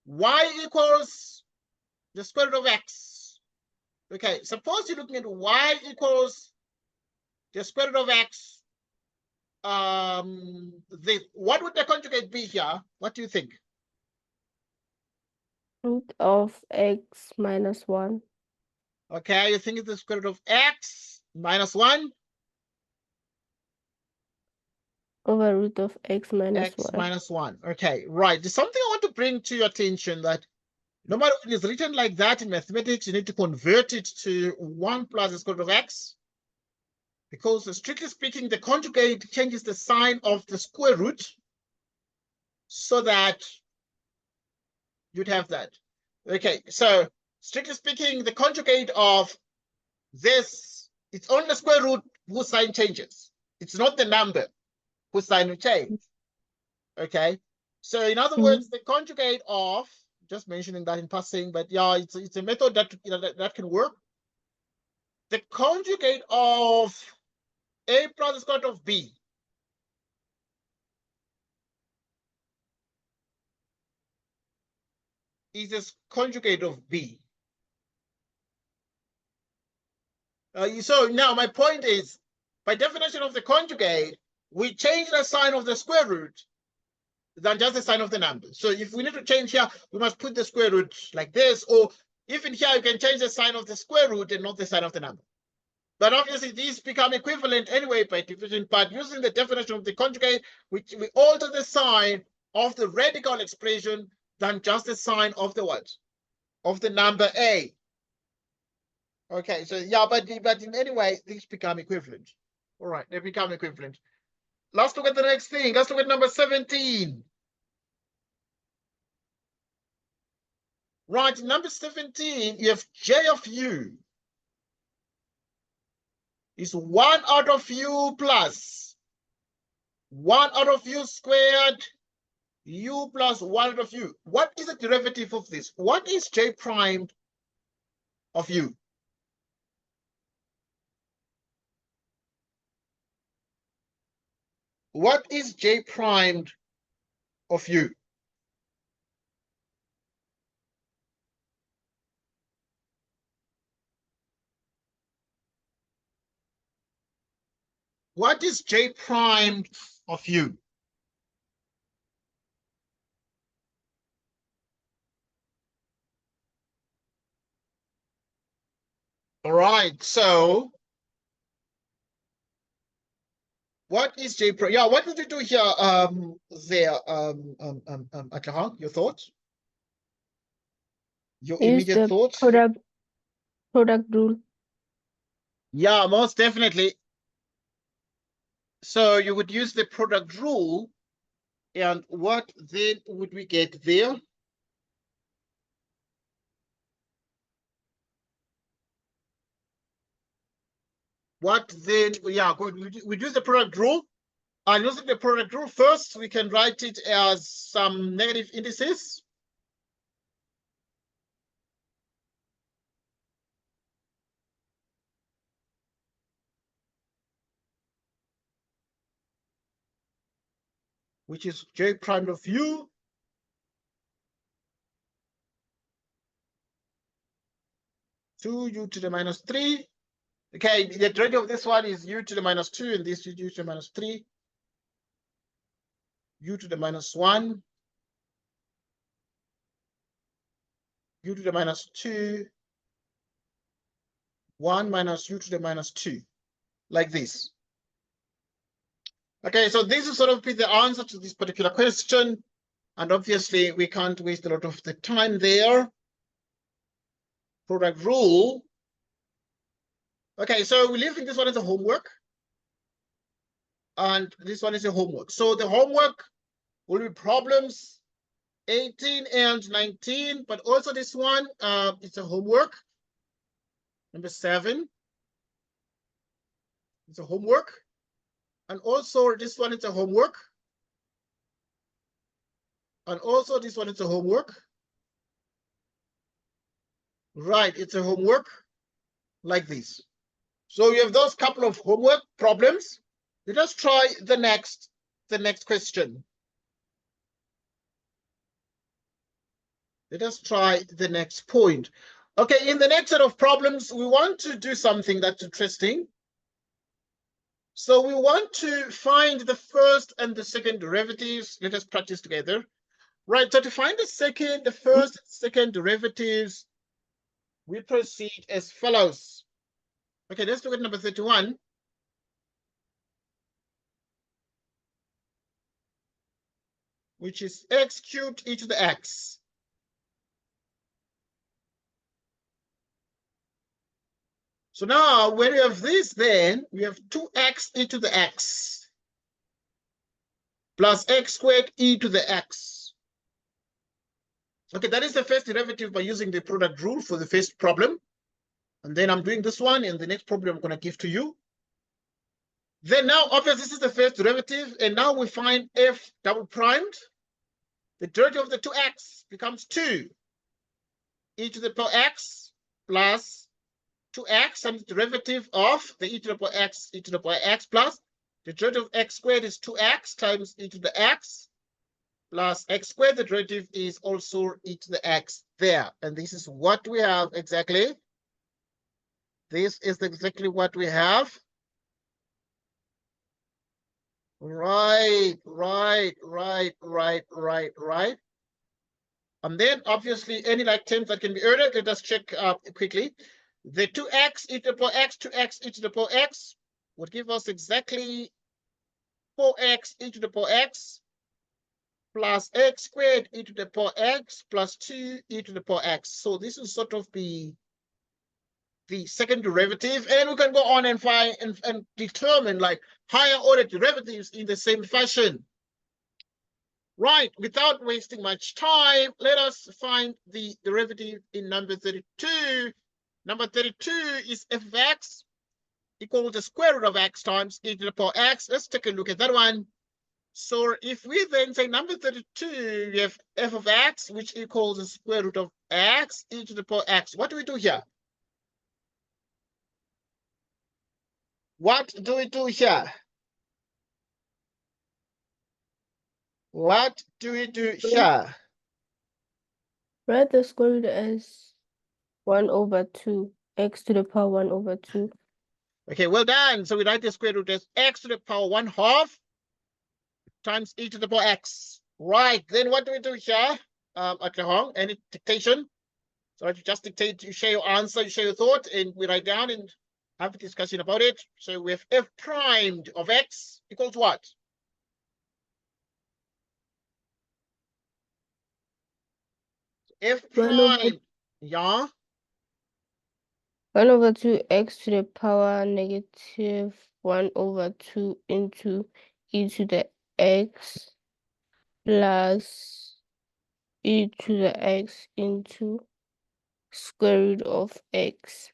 y equals the square root of x. Okay, suppose you're looking at y equals the square root of x. What would the conjugate be here? What do you think? Root of x minus 1. Okay, you think it's the square root of x minus 1? Over root of x minus 1. X minus 1. Okay, right. There's something I want to bring to your attention, that no matter when it's written like that in mathematics, you need to convert it to 1 plus the square root of x. Because strictly speaking, the conjugate changes the sign of the square root so that you'd have that. Okay, so strictly speaking, the conjugate of this, it's only the square root whose sign changes. It's not the number whose sign will change. Okay, so in other words, the conjugate of, just mentioning that in passing, but yeah, it's a method that that can work. the conjugate of A plus the square root of B is the conjugate of B. So now my point is, by definition of the conjugate, we change the sign of the square root than just the sign of the number. So if we need to change here, we must put the square root like this, or even here you can change the sign of the square root and not the sign of the number. But obviously these become equivalent anyway by division, but using the definition of the conjugate, which we alter the sign of the radical expression than just the sign of the what? Of the number A. Okay, so yeah, but in any way, these become equivalent. All right, they become equivalent. Let's look at the next thing. Let's look at number 17. Right, number 17, you have J of U is 1 out of U plus 1 out of U squared, U plus 1 out of U. What is the derivative of this? What is J prime of U? What is J primed of U? What is J prime of U? All right, so what is J prime? Yeah, what did you do here? Akaha, your thoughts? Your Use immediate the thoughts? product rule. Yeah, most definitely. So you would use the product rule, and what then would we get there? What then? Yeah, good. We use the product rule. And using the product rule, first we can write it as some negative indices. Which is J prime of U. To U to the minus 3. Okay, the derivative of this one is U to the minus 2, and this is U to the minus 3. U to the minus 1. U to the minus 2. 1 minus U to the minus 2. Like this. Okay, so this is sort of the answer to this particular question. And obviously, we can't waste a lot of the time there. Product rule. Okay, so we're leaving this one as a homework. And this one is a homework. So the homework will be problems 18 and 19, but also this one, it's a homework. Number 7. It's a homework. And also this one is a homework. And also this one is a homework. Right, it's a homework like this. So you have those couple of homework problems. Let us try the next question. Let us try the next point. Okay, in the next set of problems, we want to do something that's interesting. So we want to find the first and the second derivatives. Let us practice together. Right, so to find the first and second derivatives, we proceed as follows. Okay, let's look at number 31. Which is x cubed e to the x. So now when we have this, then we have 2x e to the x plus x squared e to the x. Okay, that is the first derivative by using the product rule for the first problem. And then I'm doing this one, and the next problem I'm going to give to you. Then now, obviously, this is the first derivative, and now we find f double primed. The derivative of the 2x becomes 2 e to the power x plus 2x times the derivative of the e to the power x plus the derivative of x squared is 2x times e to the x plus x squared. The derivative is also e to the x there. And this is what we have exactly. This is exactly what we have. Right. And then obviously any like terms that can be added, let us check quickly. The 2x e to the power x, 2x e to the power x would give us exactly 4x e to the power x plus x squared e to the power x plus 2 e to the power x. So this is sort of the second derivative, and we can go on and find and determine like higher order derivatives in the same fashion. Right, without wasting much time, let us find the derivative in number 32. Number 32 is f of x equals the square root of x times e to the power x. Let's take a look at that one. So if we then say number 32, we have f of x, which equals the square root of x e to the power x. What do we do here? What do we do here? What do we do here? Write the square root as 1 over 2, x to the power 1 over 2. Okay, well done. So we write the square root as x to the power 1/2 times e to the power x. Right, then what do we do here? At the home, any dictation? So you just dictate, you share your answer, you share your thought, and we write down and have a discussion about it. So we have f primed of x equals what? F prime, yeah. 1 over 2 x to the power negative 1 over 2 into e to the x plus e to the x into square root of x.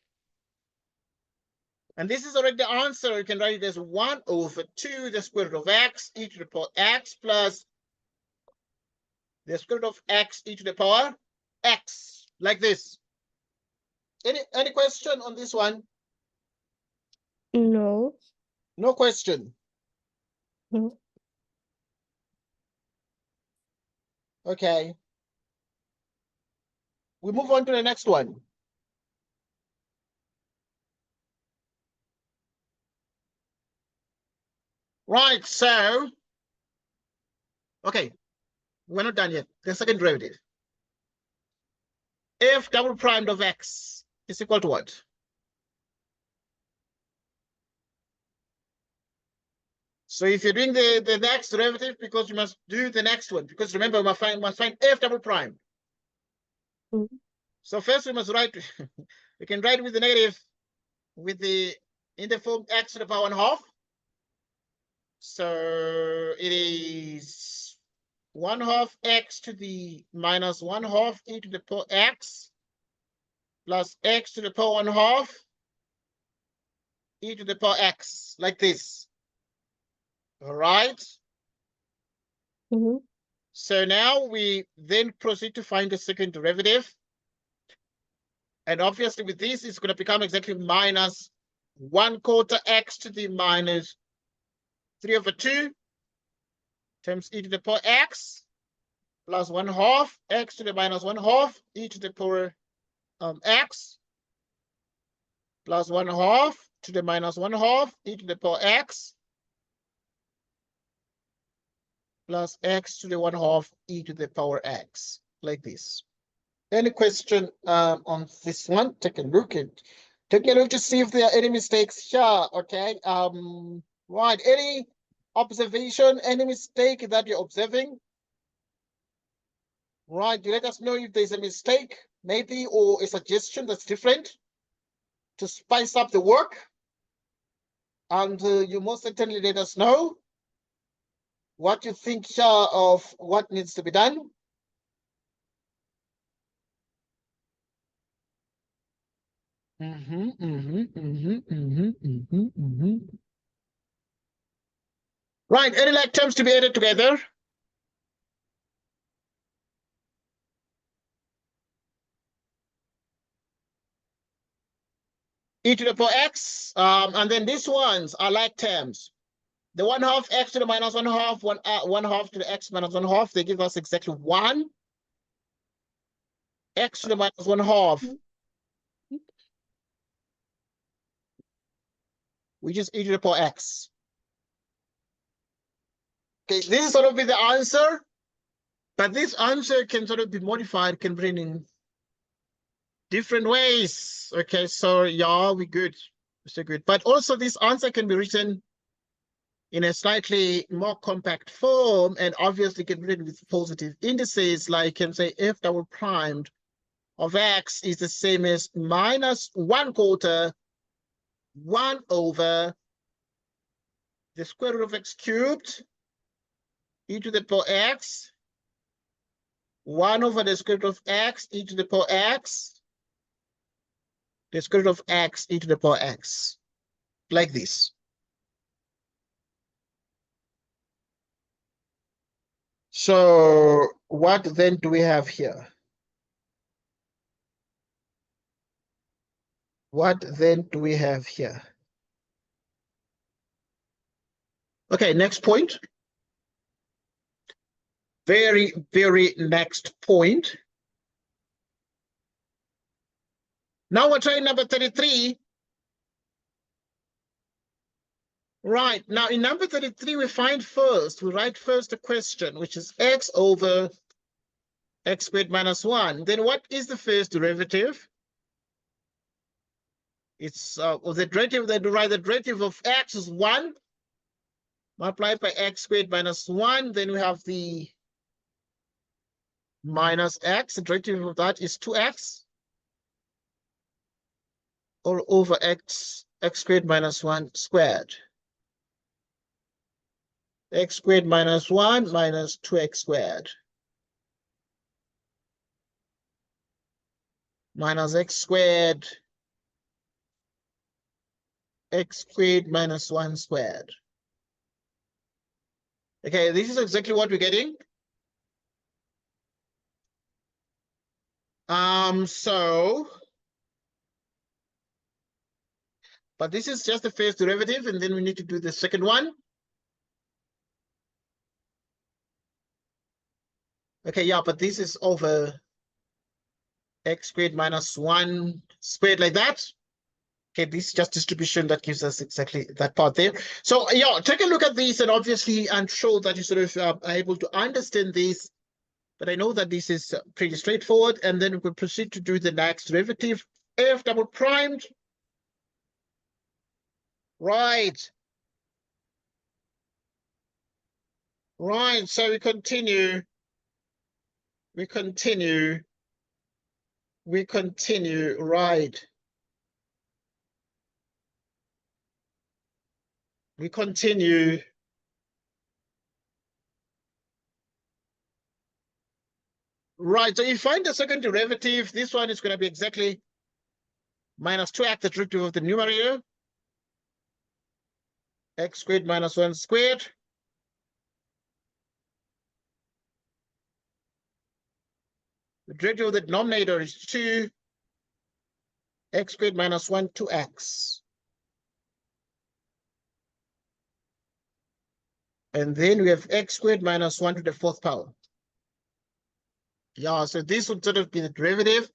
And this is already the answer. You can write it as 1 over 2, the square root of x, e to the power x plus the square root of x, e to the power x, like this. Any question on this one? No. No question. No. Okay. We move on to the next one. Right, so, okay, we're not done yet. The second derivative. F double primed of x is equal to what? So if you're doing the next derivative, because you must do the next one, because remember, we must find f double prime. Mm-hmm. So first we must write, we can write with the negative, in the form x to the power 1/2. So it is 1/2 x to the minus 1/2 e to the power x plus x to the power 1/2 e to the power x, like this. All right. Mm-hmm. So now we then proceed to find the second derivative. And obviously with this, it's going to become exactly minus 1/4 x to the minus 3 over 2 times e to the power x plus 1/2 x to the minus 1/2 e to the power x plus 1/2 to the minus 1/2 e to the power x plus x to the 1/2 e to the power x, like this. Any question on this one? Take a look to see if there are any mistakes here. Okay. Right. Any observation, any mistake that you're observing? Right. You let us know if there's a mistake, maybe, or a suggestion that's different to spice up the work. And you most certainly let us know what you think here of what needs to be done. Right, any like terms to be added together? e to the power x, and then these ones are like terms. The 1/2 x to the minus 1/2, 1/2 to the x minus 1/2, they give us exactly 1 x to the minus 1/2, which is e to the power x. Okay, this is sort of be the answer, but this answer can sort of be modified, can bring in different ways. Okay, so yeah, we good. So good. But also this answer can be written in a slightly more compact form, and obviously can be written with positive indices, like can say f double primed of x is the same as minus 1/4 1 over the square root of x cubed e to the power x, 1 over the square root of x e to the power x, the square root of x e to the power x, like this. So what then do we have here? What then do we have here? Okay, next point. Very, very next point. Now we're trying number 33. Right, now in number 33, we write first the question, which is x over x squared minus 1. Then what is the first derivative? It's the derivative, then write the derivative of x is 1 multiplied by x squared minus 1. Then we have the minus x. The derivative of that is 2x all over x squared minus 1 squared. X squared minus 1 minus 2x squared minus x squared minus 1 squared. Okay, this is exactly what we're getting. But this is just the first derivative, and then we need to do the second one. Okay, yeah, but this is over x squared minus 1 squared like that. Okay, this is just distribution that gives us exactly that part there. So yeah, take a look at these, and obviously I'm sure that you sort of are able to understand this, but I know that this is pretty straightforward. And then we'll proceed to do the next derivative, f double primed. Right. Right, so we continue, right. We continue. Right, so you find the second derivative. This one is going to be exactly minus 2x, the derivative of the numerator. X squared minus 1 squared. The derivative of the denominator is 2. X squared minus 1, 2x. And then we have x squared minus 1 to the 4th power. Yeah, so this would sort of be the derivative.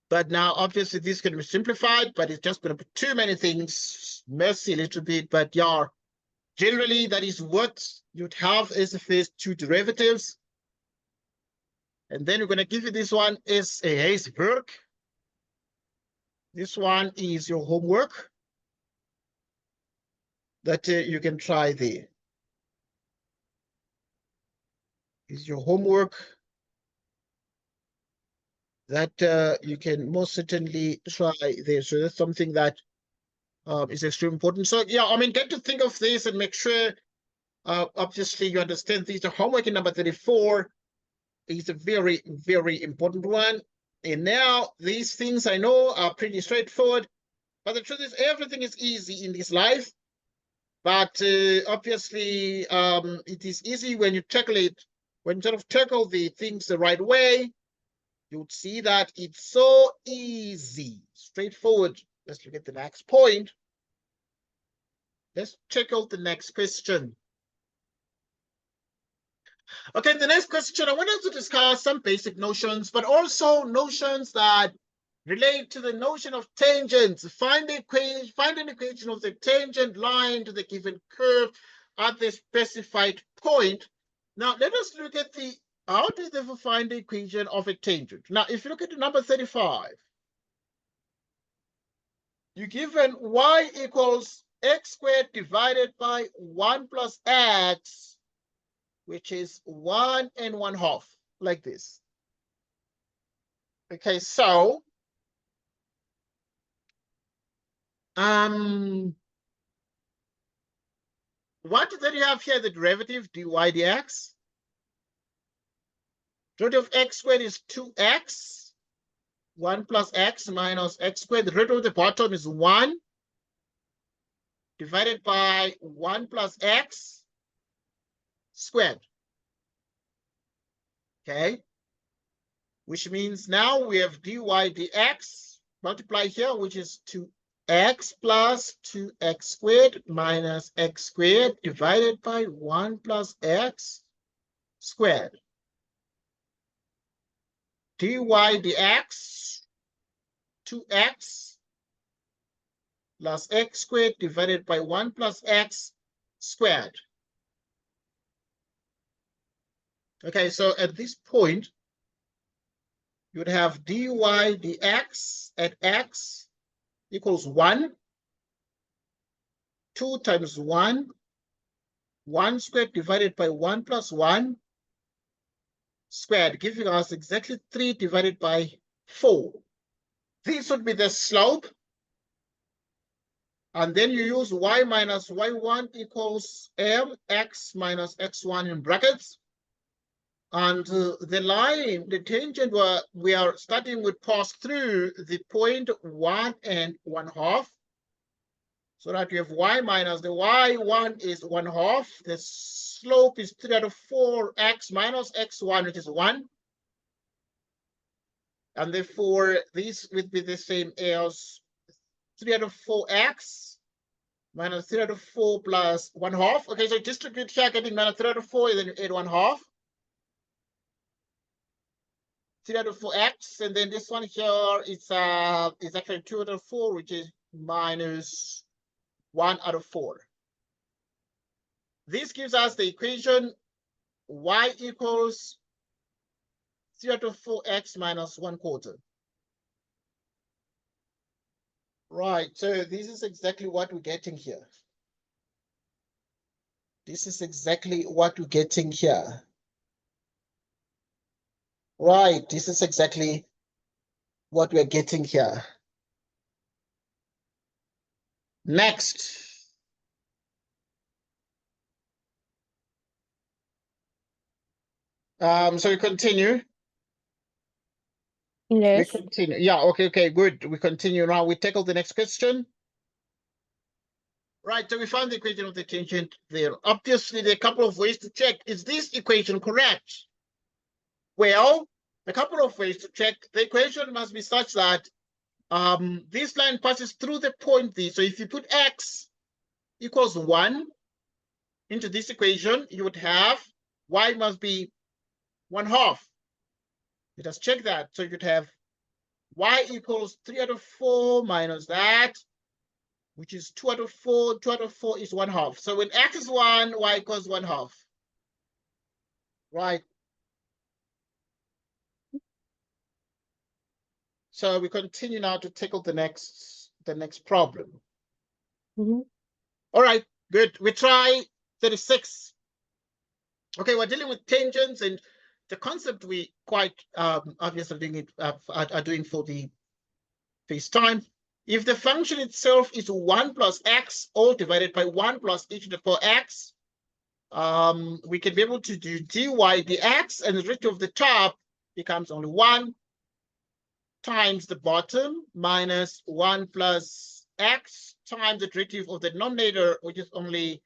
But now, obviously, this can be simplified, but it's just going to be too many things. Messy a little bit, but yeah, generally, that is what you'd have as the first two derivatives. And then we're going to give you this one as a huiswerk. This one is your homework that you can try there. Is your homework that you can most certainly try there. So that's something that is extremely important. So yeah, I mean, get to think of this and make sure, obviously, you understand these. The homework in number 34 is a very, very important one. And now these things I know are pretty straightforward, but the truth is everything is easy in this life. But obviously, it is easy when you tackle it, when you sort of tackle the things the right way. You would see that it's so easy, straightforward Let's look at the next point. Let's check out the next question. Okay, the next question, I wanted to discuss some basic notions, but also notions that relate to the notion of tangents. Find an equation of the tangent line to the given curve at the specified point. Now, let us look at how do they find the equation of a tangent? Now, if you look at the number 35, you're given y equals x squared divided by 1 plus x, which is 1 and 1/2, like this. Okay, so what then you have here, the derivative dy dx. Root of x squared is 2x. 1 plus x minus x squared. The root of the bottom is 1 divided by 1 plus x squared. Okay, which means now we have dy dx, multiply here, which is 2x plus 2x squared minus x squared divided by 1 plus x squared. Dy dx, 2x plus x squared divided by 1 plus x squared. Okay, so at this point, you would have dy dx at x equals 1. 2 times 1, 1 squared divided by 1 plus 1 squared, giving us exactly 3 divided by 4. This would be the slope. And then you use y minus y1 equals mx minus x1 in brackets. And the line, the tangent we are starting would pass through the point 1 and 1/2. So that you have y minus the y1 is 1/2. The slope is 3/4x minus x1, which is 1. And therefore, this would be the same as 3/4x minus 3/4 plus 1/2. Okay, so distribute here, getting minus 3/4, and then you add 1/2. 3/4x, and then this one here is actually 2/4, which is minus 1/4. This gives us the equation y equals 3/4x minus 1/4. Right, so this is exactly what we're getting here. This is exactly what we're getting here. Right, this is exactly what we're getting here. Next. So we continue. Yes. We continue. Yeah, okay, good. We continue now. We tackle the next question. Right, so we found the equation of the tangent there. Obviously, there are a couple of ways to check. Is this equation correct? Well, a couple of ways to check. The equation must be such that this line passes through the point D. So if you put x equals 1 into this equation, you would have y must be 1/2. Let us check that. So you'd have y equals 3/4 minus that, which is 2/4. 2/4 is 1/2. So when x is 1, y equals 1/2. Right. So we continue now to tackle the next problem. Mm-hmm. All right, good. We try 36. Okay, we're dealing with tangents, and the concept we quite obviously are doing for the FaceTime. If the function itself is 1 plus x all divided by 1 plus e to the power x, we can be able to do dy dx, and the derivative of the top becomes only 1 times the bottom minus 1 plus x times the derivative of the denominator, which is only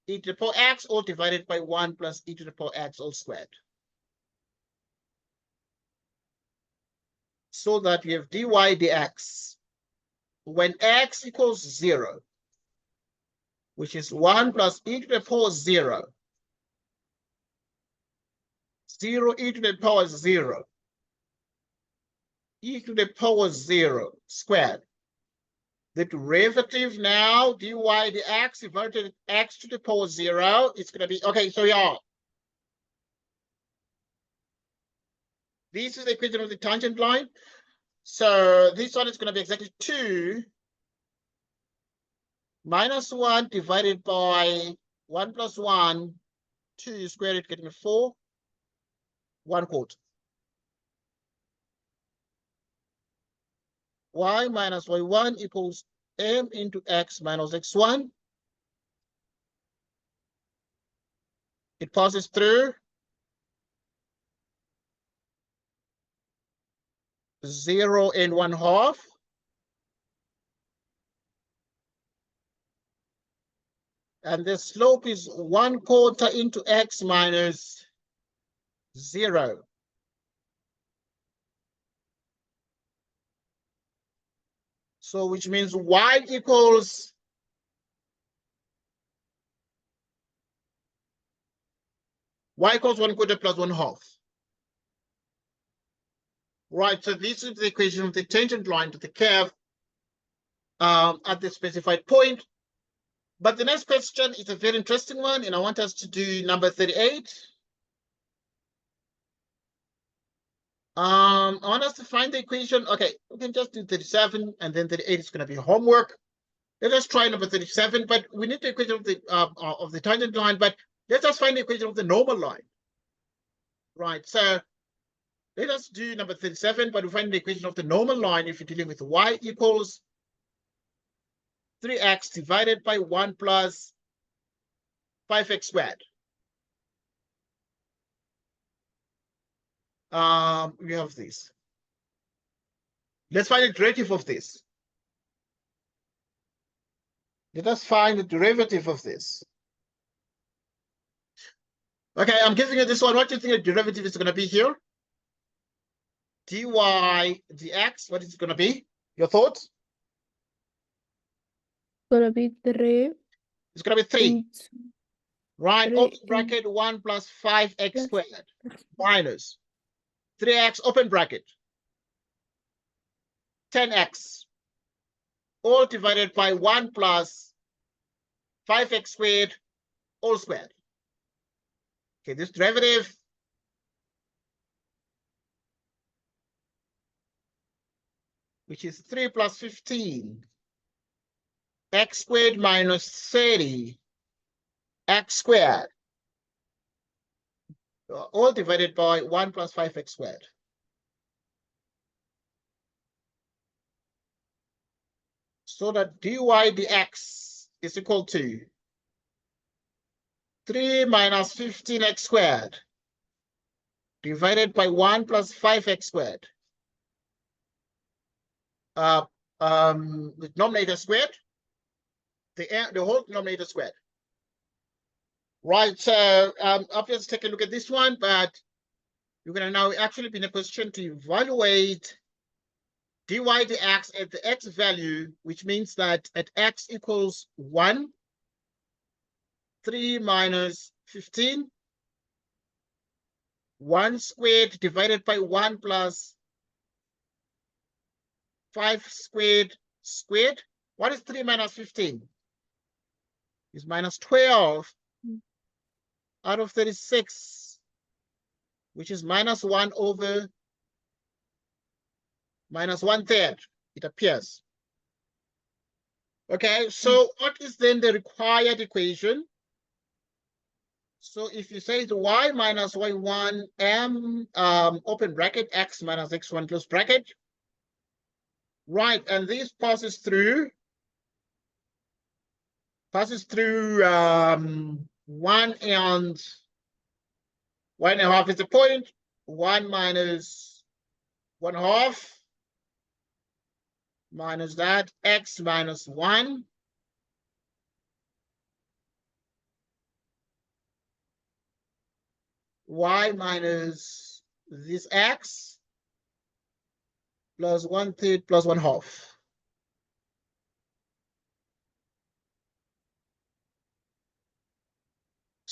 e to the power x all divided by 1 plus e to the power x all squared. So that we have dy dx when x equals 0, which is 1 plus e to the power 0. 0 e to the power 0. E to the power 0 squared. The derivative now, dy dx, if I take x to the power 0, it's going to be, okay, so yeah. This is the equation of the tangent line. So this one is going to be exactly 2 minus 1 divided by 1 plus 1, 2 squared it, getting 4, 1/4. Y minus y1 equals m into x minus x1. It passes through 0 and 1/2. And the slope is 1/4 into x minus 0. So which means y equals 1/4 plus 1/2. Right, so this is the equation of the tangent line to the curve at the specified point. But the next question is a very interesting one, and I want us to do number 38. I want us to find the equation. Okay, we can just do 37, and then 38 is going to be homework. Let us try number 37, but we need the equation of the tangent line. But let us find the equation of the normal line. Right, so let us do number 37, but we find the equation of the normal line if you're dealing with y equals 3x divided by 1 plus 5x squared. We have this. Let's find the derivative of this. Let us find the derivative of this. Okay, I'm giving you this one. What do you think the derivative is going to be here? Dy dx, what is it going to be? Your thoughts? Gonna be 3. It's going to be 3. Right, 3 open bracket 1 plus 5x plus squared minus 3x, open bracket, 10x, all divided by 1 plus 5x squared, all squared. Okay, this derivative which is 3 plus 15, x squared minus 30, x squared, all divided by 1 plus 5x squared. So that dy dx is equal to 3 minus 15x squared divided by 1 plus 5x squared. The denominator squared, the whole denominator squared. Right, so obviously take a look at this one, but you're going to now actually be in a position to evaluate dy dx at the x value, which means that at x equals 1, 3 minus 15, 1 squared divided by 1 plus 5 squared squared. What is 3 minus 15? It's minus 12 out of 36, which is minus 1 over minus 1/3, it appears. Okay, so what is then the required equation? So if you say it's y minus y1 m open bracket x minus x1 close bracket, right, and this passes through 1 and 1.5 is the point, 1 minus 1/2 minus that, x minus 1. Y minus this x plus 1/3 plus 1/2.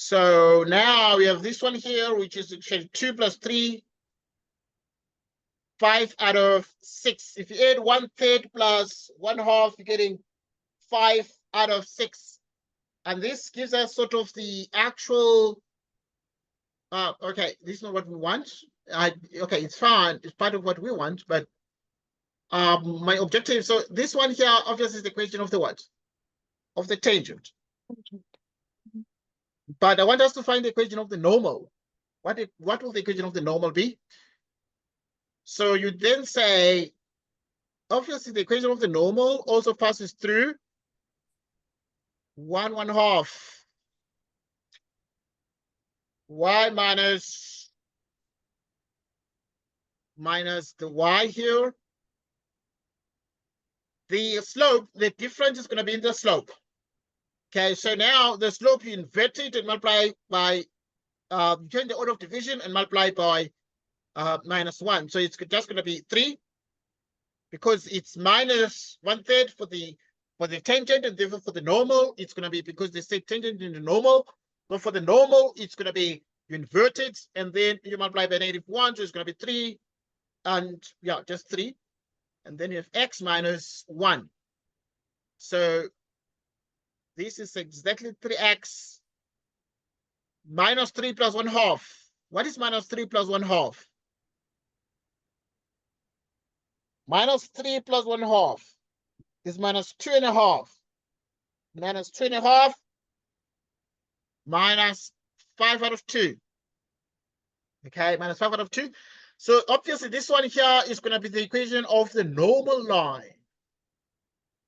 So now we have this one here, which is 2 plus 3, 5 out of 6. If you add 1/3 plus 1/2, you're getting 5 out of 6. And this gives us sort of the actual, okay, this is not what we want. Okay, it's fine. It's part of what we want, but my objective, so this one here obviously is the equation of the what? Of the tangent. But I want us to find the equation of the normal. What will the equation of the normal be? So you then say, obviously the equation of the normal also passes through 1/1/2 y minus the y here. The slope, the difference is going to be in the slope. Okay, so now the slope, you invert it and multiply by, change the order of division and multiply by -1. So it's just going to be 3, because it's minus 1/3 for the tangent, and therefore for the normal, it's going to be, because they say tangent in the normal. So for the normal, it's going to be, you invert it, and then you multiply by -1, so it's going to be 3, and yeah, just 3. And then you have x minus 1. So this is exactly 3x minus 3 plus 1/2. What is minus 3 plus 1/2? Minus 3 plus 1/2 is minus 2.5. Minus 2.5 minus 5 out of 2. Okay, minus 5 out of 2. So obviously this one here is going to be the equation of the normal line.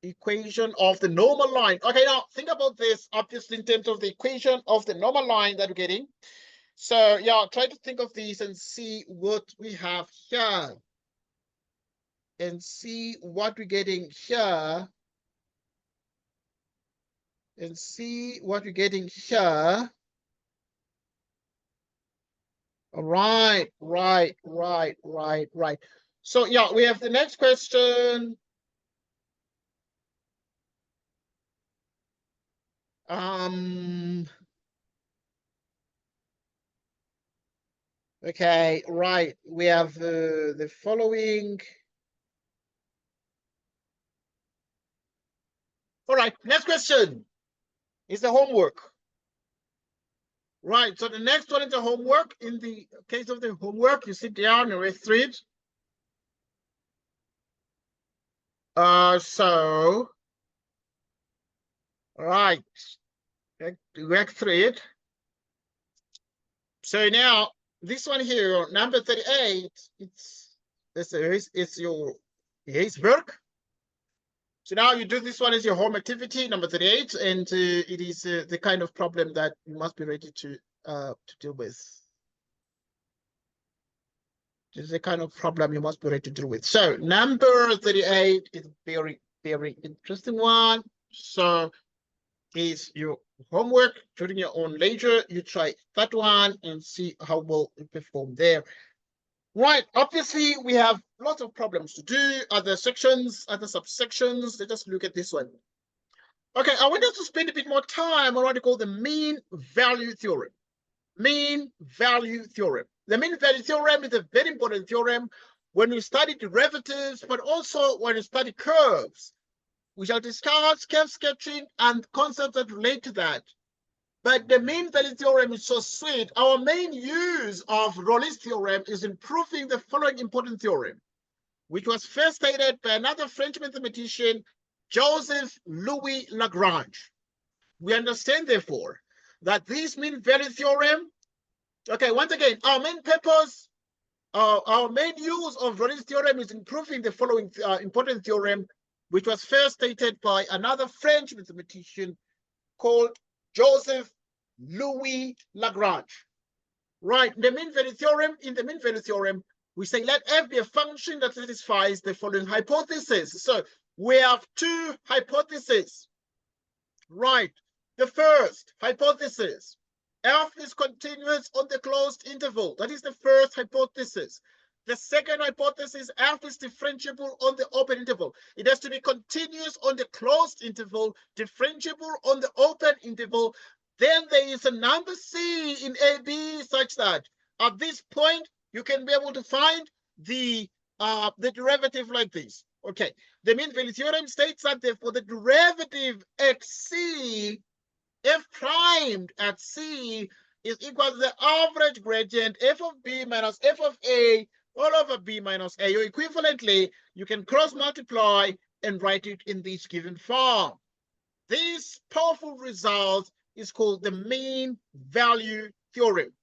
Equation of the normal line. Okay, now think about this, obviously, in terms of the equation of the normal line that we're getting. So yeah, try to think of these and see what we have here. And see what we're getting here. And see what we're getting here. All right. So yeah, we have the next question. Okay, right. We have the following. All right, next question is the homework. Right, so the next one is the homework. In the case of the homework, you sit down and read through it. So, right, work through it. So now, this one here, number 38, it's your work. So now you do this one as your home activity, number 38, and it is the kind of problem that you must be ready to deal with. This is the kind of problem you must be ready to deal with. So number 38 is very, very interesting one. So is your homework during your own leisure. You try that one and see how well you perform there. Right, obviously we have lots of problems to do, other sections, other subsections. Let's just look at this one. Okay, I want us to spend a bit more time on what we call the mean value theorem. Mean value theorem. The mean value theorem is a very important theorem when we study derivatives, but also when we study curves. We shall discuss curve sketching and concepts that relate to that. But the mean value theorem is so sweet. Our main use of Rolle's theorem is in proving the following important theorem, which was first stated by another French mathematician, Joseph Louis Lagrange. We understand, therefore, that this mean value theorem, okay, once again, our main purpose, our main use of Rolle's theorem is in proving the following important theorem, which was first stated by another French mathematician called Joseph Louis Lagrange. Right, the mean value theorem, in the mean value theorem, we say let f be a function that satisfies the following hypothesis. So we have two hypotheses. Right, the first hypothesis, f is continuous on the closed interval. That is the first hypothesis. The second hypothesis, f is differentiable on the open interval. It has to be continuous on the closed interval, differentiable on the open interval. then there is a number C in AB such that at this point you can be able to find the derivative like this. Okay, the mean value theorem states that for the derivative at C, f primed at C is equal to the average gradient f of B minus f of A all over B minus A. Or equivalently, you can cross multiply and write it in this given form. This powerful result is called the mean value theorem.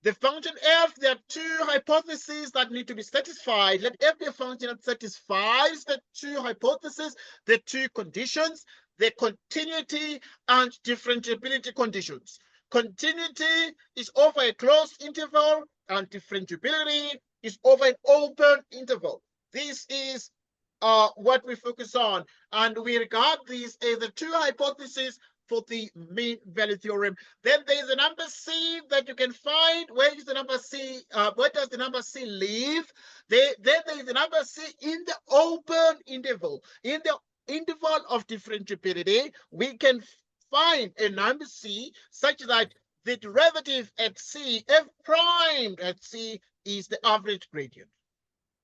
The function f, there are two hypotheses that need to be satisfied. Let f be a function that satisfies the two hypotheses, the two conditions, the continuity and differentiability conditions. Continuity is over a closed interval and differentiability is over an open interval. This is what we focus on, and we regard these as the two hypotheses for the mean value theorem. Then there is a number C that you can find. Where is the number C? Where does the number C live? Then there is a number C in the open interval. In the interval of differentiability, we can find a number C such that the derivative at C, f primed at C, is the average gradient.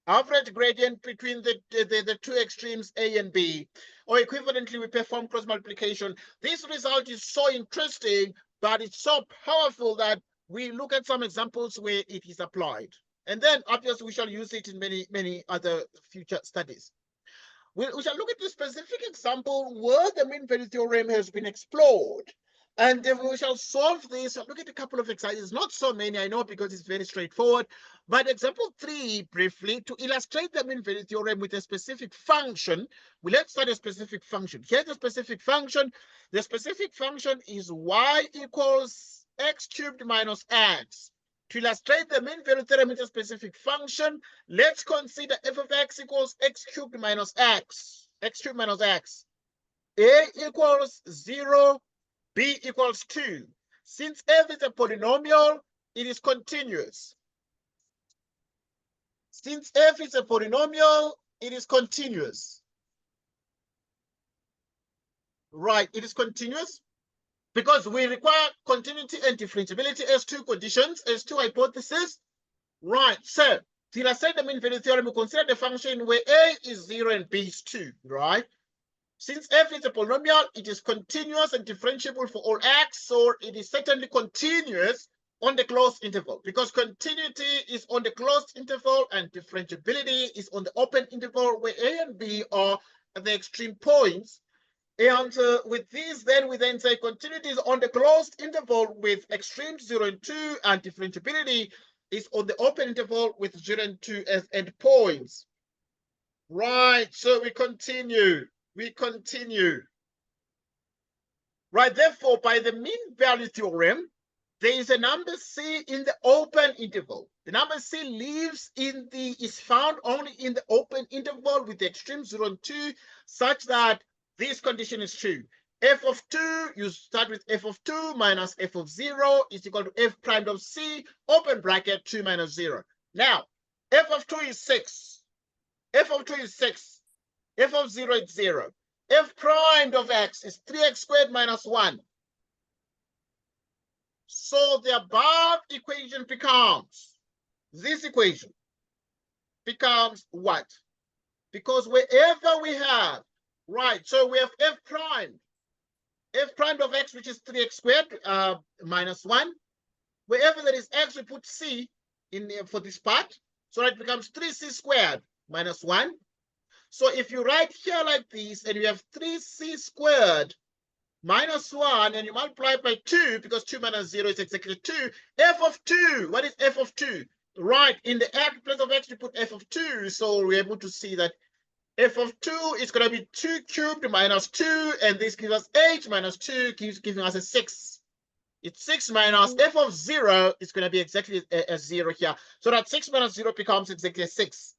Average gradient between the two extremes A and B, or equivalently we perform cross multiplication. This result is so interesting, but it's so powerful that we look at some examples where it is applied. And then obviously we shall use it in many other future studies. We shall look at the specific example where the mean value theorem has been explored. And then we shall solve this. I'll look at a couple of exercises, not so many, I know, because it's very straightforward. But example 3, briefly, to illustrate the mean value theorem with a specific function, let's start a specific function. Here's a specific function. The specific function is y equals x cubed minus x. To illustrate the mean value theorem with a specific function, let's consider f of x equals x cubed minus x. X cubed minus x. A equals 0. B equals 2. Since f is a polynomial, it is continuous. Since f is a polynomial, it is continuous. Right, it is continuous because we require continuity and differentiability as two conditions, as two hypotheses. Right, so to illustrate the mean value theorem, we consider the function where a is 0 and b is 2, right? Since f is a polynomial, it is continuous and differentiable for all x, so it is certainly continuous on the closed interval, because continuity is on the closed interval and differentiability is on the open interval where a and b are at the extreme points. And with these, then we then say continuity is on the closed interval with extremes 0 and 2, and differentiability is on the open interval with 0 and 2 as endpoints. Right, so we continue. Right, therefore, by the mean value theorem, there is a number C in the open interval. The number C is found only in the open interval with the extremes 0 and 2, such that this condition is true. F of 2, you start with f of 2 minus f of 0 is equal to f prime of C, open bracket, 2 minus 0. Now, f of 2 is 6. F of 2 is 6. F of 0 is 0. F prime of x is 3x squared minus 1. So the above equation becomes, this equation becomes what? Because wherever we have, right, so we have f prime of x, which is 3x squared minus 1. Wherever there is x, we put c in there for this part. So it becomes 3c squared minus 1. So if you write here like this, and you have 3c squared minus 1, and you multiply by 2, because 2 minus 0 is exactly 2. F of 2, what is f of 2? Right, in the place of x, we put f of 2. So we're able to see that f of 2 is going to be 2 cubed minus 2, and this gives us 8 minus 2, giving us a 6. It's 6 minus f of 0 is going to be exactly a 0 here. So that 6 minus 0 becomes exactly a 6.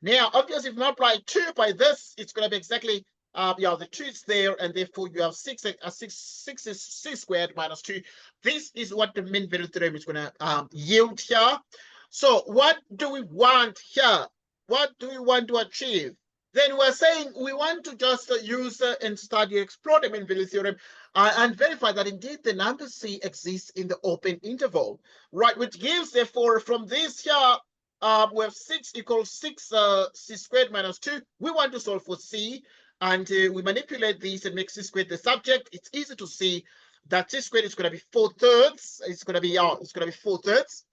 Now, obviously, if you multiply 2 by this, it's going to be exactly, the 2 is there, and therefore you have 6 is 6 squared minus 2. This is what the mean value theorem is going to yield here. So what do we want here? What do we want to achieve? then we're saying we want to just use and study, explore the mean value theorem and verify that indeed the number C exists in the open interval, right? Which gives, therefore, from this here, we have 6 equals 6 C squared minus 2. We want to solve for C, and we manipulate this and make C squared the subject. It's easy to see that C squared is going to be 4/3. It's going to be 4/3.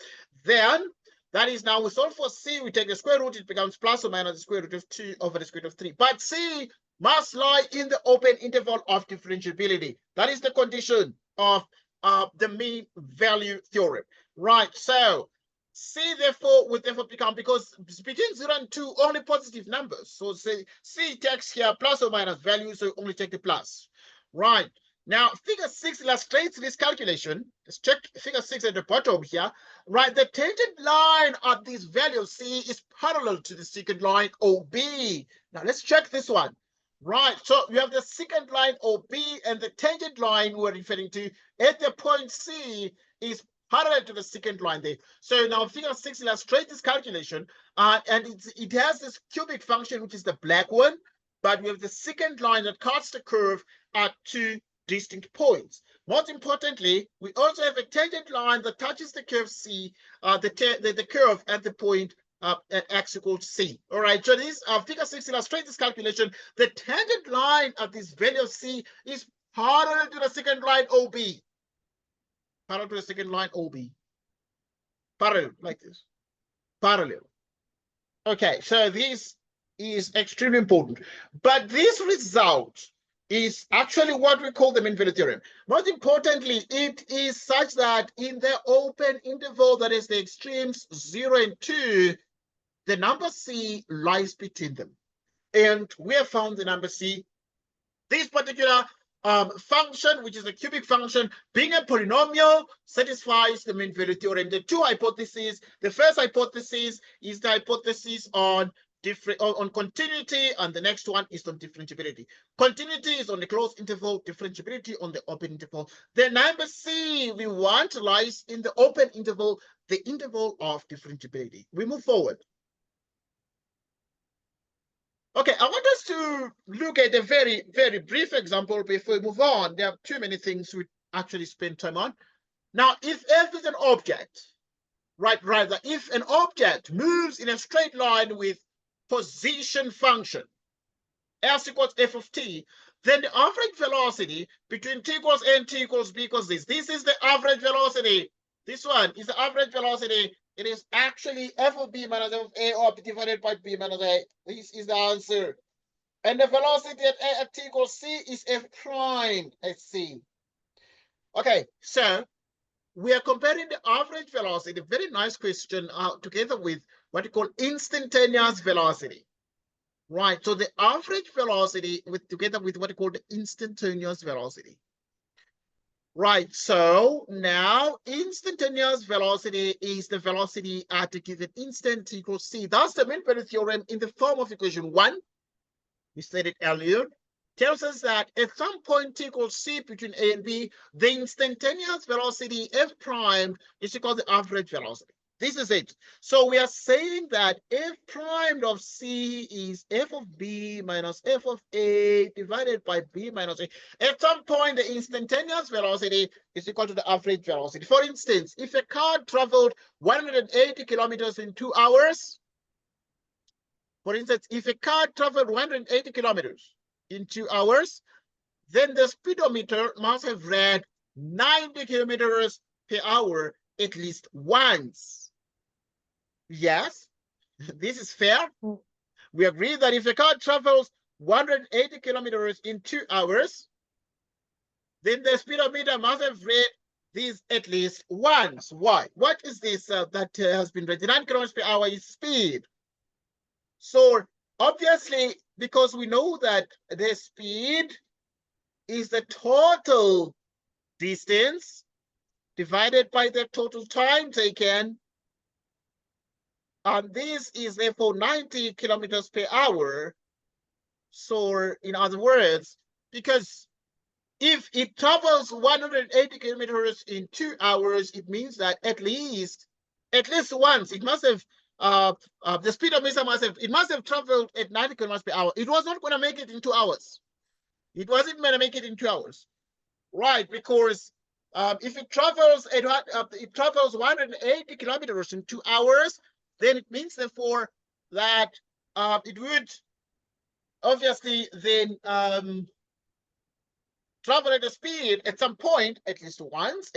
Then that is, now we solve for C, we take the square root, it becomes plus or minus the square root of 2 over the square root of 3. But C must lie in the open interval of differentiability. That is the condition of the mean value theorem, right? So C therefore would become, because between 0 and 2, only positive numbers. So say C takes here plus or minus value, so only take the plus, right? Now, figure 6 illustrates this calculation. Let's check figure 6 at the bottom here. Right, the tangent line at this value C is parallel to the secant line OB. Now, let's check this one. Right, so you have the secant line OB, and the tangent line we're referring to at the point C is parallel to the secant line there. So now figure 6 illustrates this calculation, and it has this cubic function, which is the black one, but we have the secant line that cuts the curve at 2 distinct points. Most importantly, we also have a tangent line that touches the curve C, the curve at the point at x equals C. All right, so this figure 6 illustrates this calculation. The tangent line at this value of C is parallel to the secant line OB. Parallel to the secant line OB. Parallel, like this. Parallel. Okay, so this is extremely important. But this result is actually what we call the mean value theorem. Most importantly, it is such that in the open interval, that is the extremes 0 and 2, the number C lies between them. And we have found the number C. This particular function, which is a cubic function, being a polynomial, satisfies the mean value theorem. The two hypotheses, the first hypothesis is the hypothesis on continuity, and the next one is on differentiability. Continuity is on the closed interval, differentiability on the open interval. The number C we want lies in the open interval, the interval of differentiability. We move forward. Okay, I want us to look at a very, very brief example before we move on. There are too many things we actually spend time on. Now, if F is an object, right, rather, if an object moves in a straight line with position function, S equals f of t, then the average velocity between t equals a and t equals b equals this. This is the average velocity. This one is the average velocity. It is actually f of b minus f of a, or divided by b minus a. This is the answer. And the velocity at a at t equals c is f prime at c. Okay, so we are comparing the average velocity, very nice question, together with what we call instantaneous velocity. Right, so the average velocity together with what we call the instantaneous velocity. Right, so now instantaneous velocity is the velocity at a given instant equals c. That's the mean value theorem in the form of equation 1. We said it earlier. Tells us that at some point t equals c between a and b, the instantaneous velocity f prime is equal to the average velocity. This is it. So we are saying that f prime of c is f of b minus f of a divided by b minus a. At some point, the instantaneous velocity is equal to the average velocity. For instance, if a car traveled 180 kilometers in 2 hours, for instance, if a car traveled 180 kilometers in 2 hours, then the speedometer must have read 90 kilometers per hour at least once. Yes, this is fair. We agree that if a car travels 180 kilometers in 2 hours, then the speedometer must have read this at least once. Why? What is this that has been read? 9 kilometers per hour is speed. So obviously, because we know that the speed is the total distance divided by the total time taken, and this is therefore 90 kilometers per hour. So in other words, because if it travels 180 kilometers in 2 hours, it means that at least once it must have the speed of missile must have traveled at 90 kilometers per hour. It was not going to make it in 2 hours. It wasn't going to make it in 2 hours, right? Because if it travels it travels 180 kilometers in 2 hours, then it means therefore that it would obviously then travel at a speed at some point, at least once,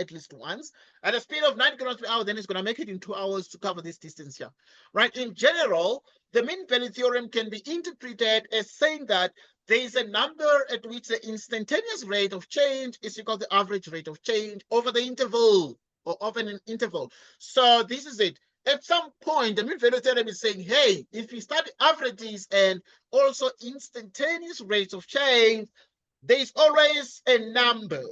at a speed of 90 kilometers per hour, then it's going to make it in 2 hours to cover this distance here, right? In general, the mean value theorem can be interpreted as saying that there is a number at which the instantaneous rate of change is equal to the average rate of change over the interval or over an interval. So this is it. At some point, the mean value theorem is saying, hey, if you study averages and also instantaneous rates of change, there's always a number.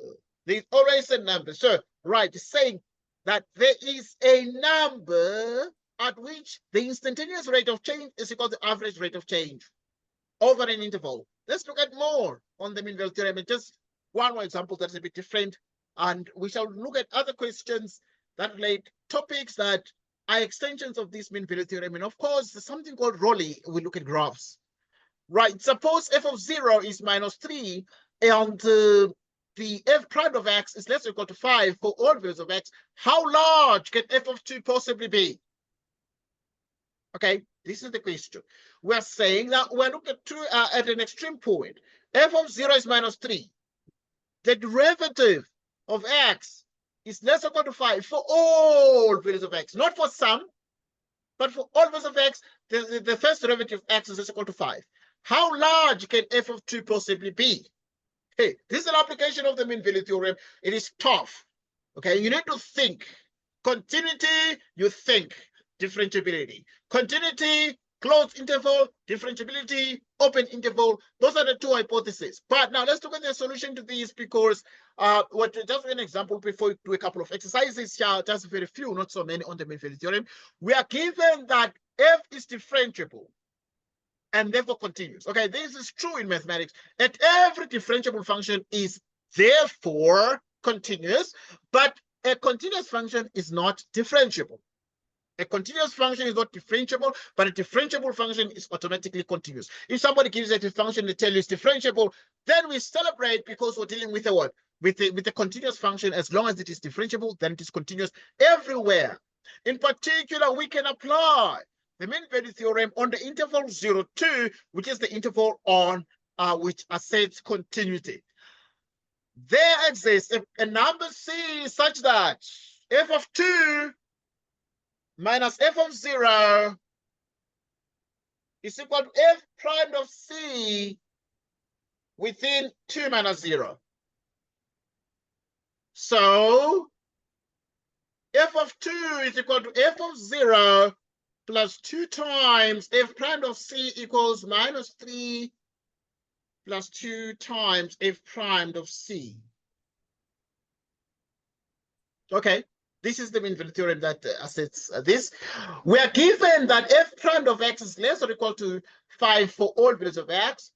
There's always a number. So, right, saying that there is a number at which the instantaneous rate of change is equal to the average rate of change over an interval. Let's look at more on the mean value theorem. And just one more example that's a bit different. And we shall look at other questions that relate topics that are extensions of this mean value theorem. And of course, there's something called Rayleigh. We look at graphs. Right, suppose f of 0 is -3 and the f prime of x is less or equal to 5 for all values of x. How large can f of 2 possibly be? Okay, this is the question. We're saying that we're looking at an extreme point. F of 0 is -3. The derivative of x is less or equal to 5 for all values of x, not for some, but for all values of x, the first derivative of x is less or equal to 5. How large can f of 2 possibly be? Hey, this is an application of the mean value theorem. It is tough. Okay, you need to think. Continuity, you think. Differentiability. Continuity, closed interval, differentiability, open interval. Those are the two hypotheses. But now let's look at the solution to these, because just an example before we do a couple of exercises here, just very few, not so many on the mean value theorem. We are given that f is differentiable and therefore continuous. Okay, this is true in mathematics. And every differentiable function is therefore continuous, but a continuous function is not differentiable. A continuous function is not differentiable, but a differentiable function is automatically continuous. If somebody gives it a function to tell you it's differentiable, then we celebrate because we're dealing with a what? With a continuous function. As long as it is differentiable, then it is continuous everywhere. In particular, we can apply the mean value theorem on the interval 0, 2, which is the interval on which asserts continuity. There exists a number c such that f of 2 minus f of 0 is equal to f prime of c within 2 minus 0. So f of 2 is equal to f of 0 plus 2 times f prime of c equals -3 plus 2 times f prime of c. Okay, this is the mean value theorem that asserts this. We are given that f prime of x is less or equal to 5 for all values of x,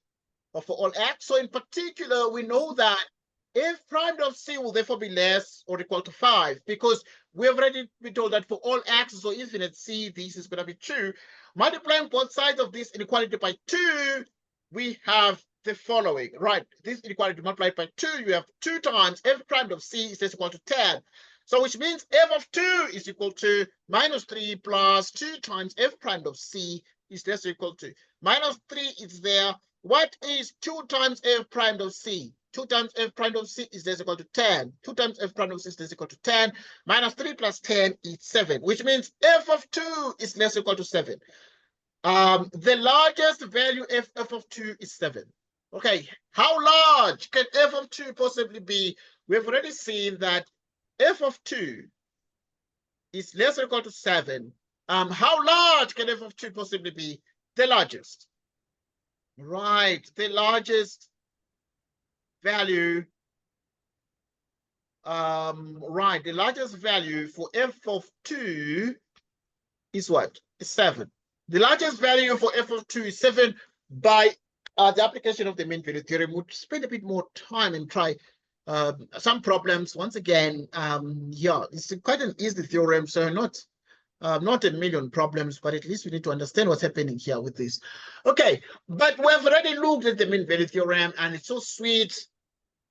or for all x. So in particular, we know that f prime of c will therefore be less or equal to 5, because we have already been told that for all x or infinite c, this is going to be true. Multiplying both sides of this inequality by 2, we have the following, right? This inequality multiplied by 2, you have 2 times f prime of c is equal to 10. So which means f of 2 is equal to -3 plus 2 times f prime of c is less or equal to -3 is there. What is 2 times f prime of c? 2 times f prime of c is less equal to 10. 2 times f prime of c is less equal to 10. -3 plus 10 is 7, which means f of 2 is less equal to 7. The largest value f of 2 is 7. Okay, how large can f of 2 possibly be? We've already seen that f of 2 is less or equal to 7. How large can f of 2 possibly be? The largest. Right, the largest value. Right, the largest value for f of 2 is what? Is 7. The largest value for f of 2 is 7. By the application of the mean value theorem, we'll spend a bit more time and try some problems. Once again, yeah, it's quite an easy theorem, so not Not a million problems, but at least we need to understand what's happening here with this. Okay, but we've already looked at the mean value theorem, and it's so sweet.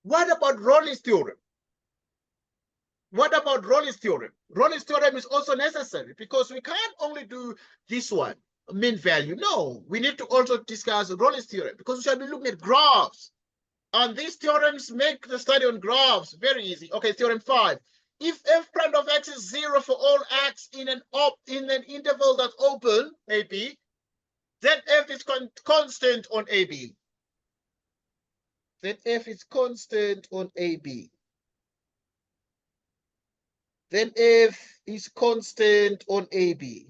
What about Rolle's theorem? What about Rolle's theorem? Rolle's theorem is also necessary because we can't only do this one, mean value. No, we need to also discuss Rolle's theorem because we shall be looking at graphs. And these theorems make the study on graphs very easy. Okay, theorem 5. If f prime of x is 0 for all x in an interval that's open, AB, then f is constant on AB. Then f is constant on AB. Then f is constant on AB.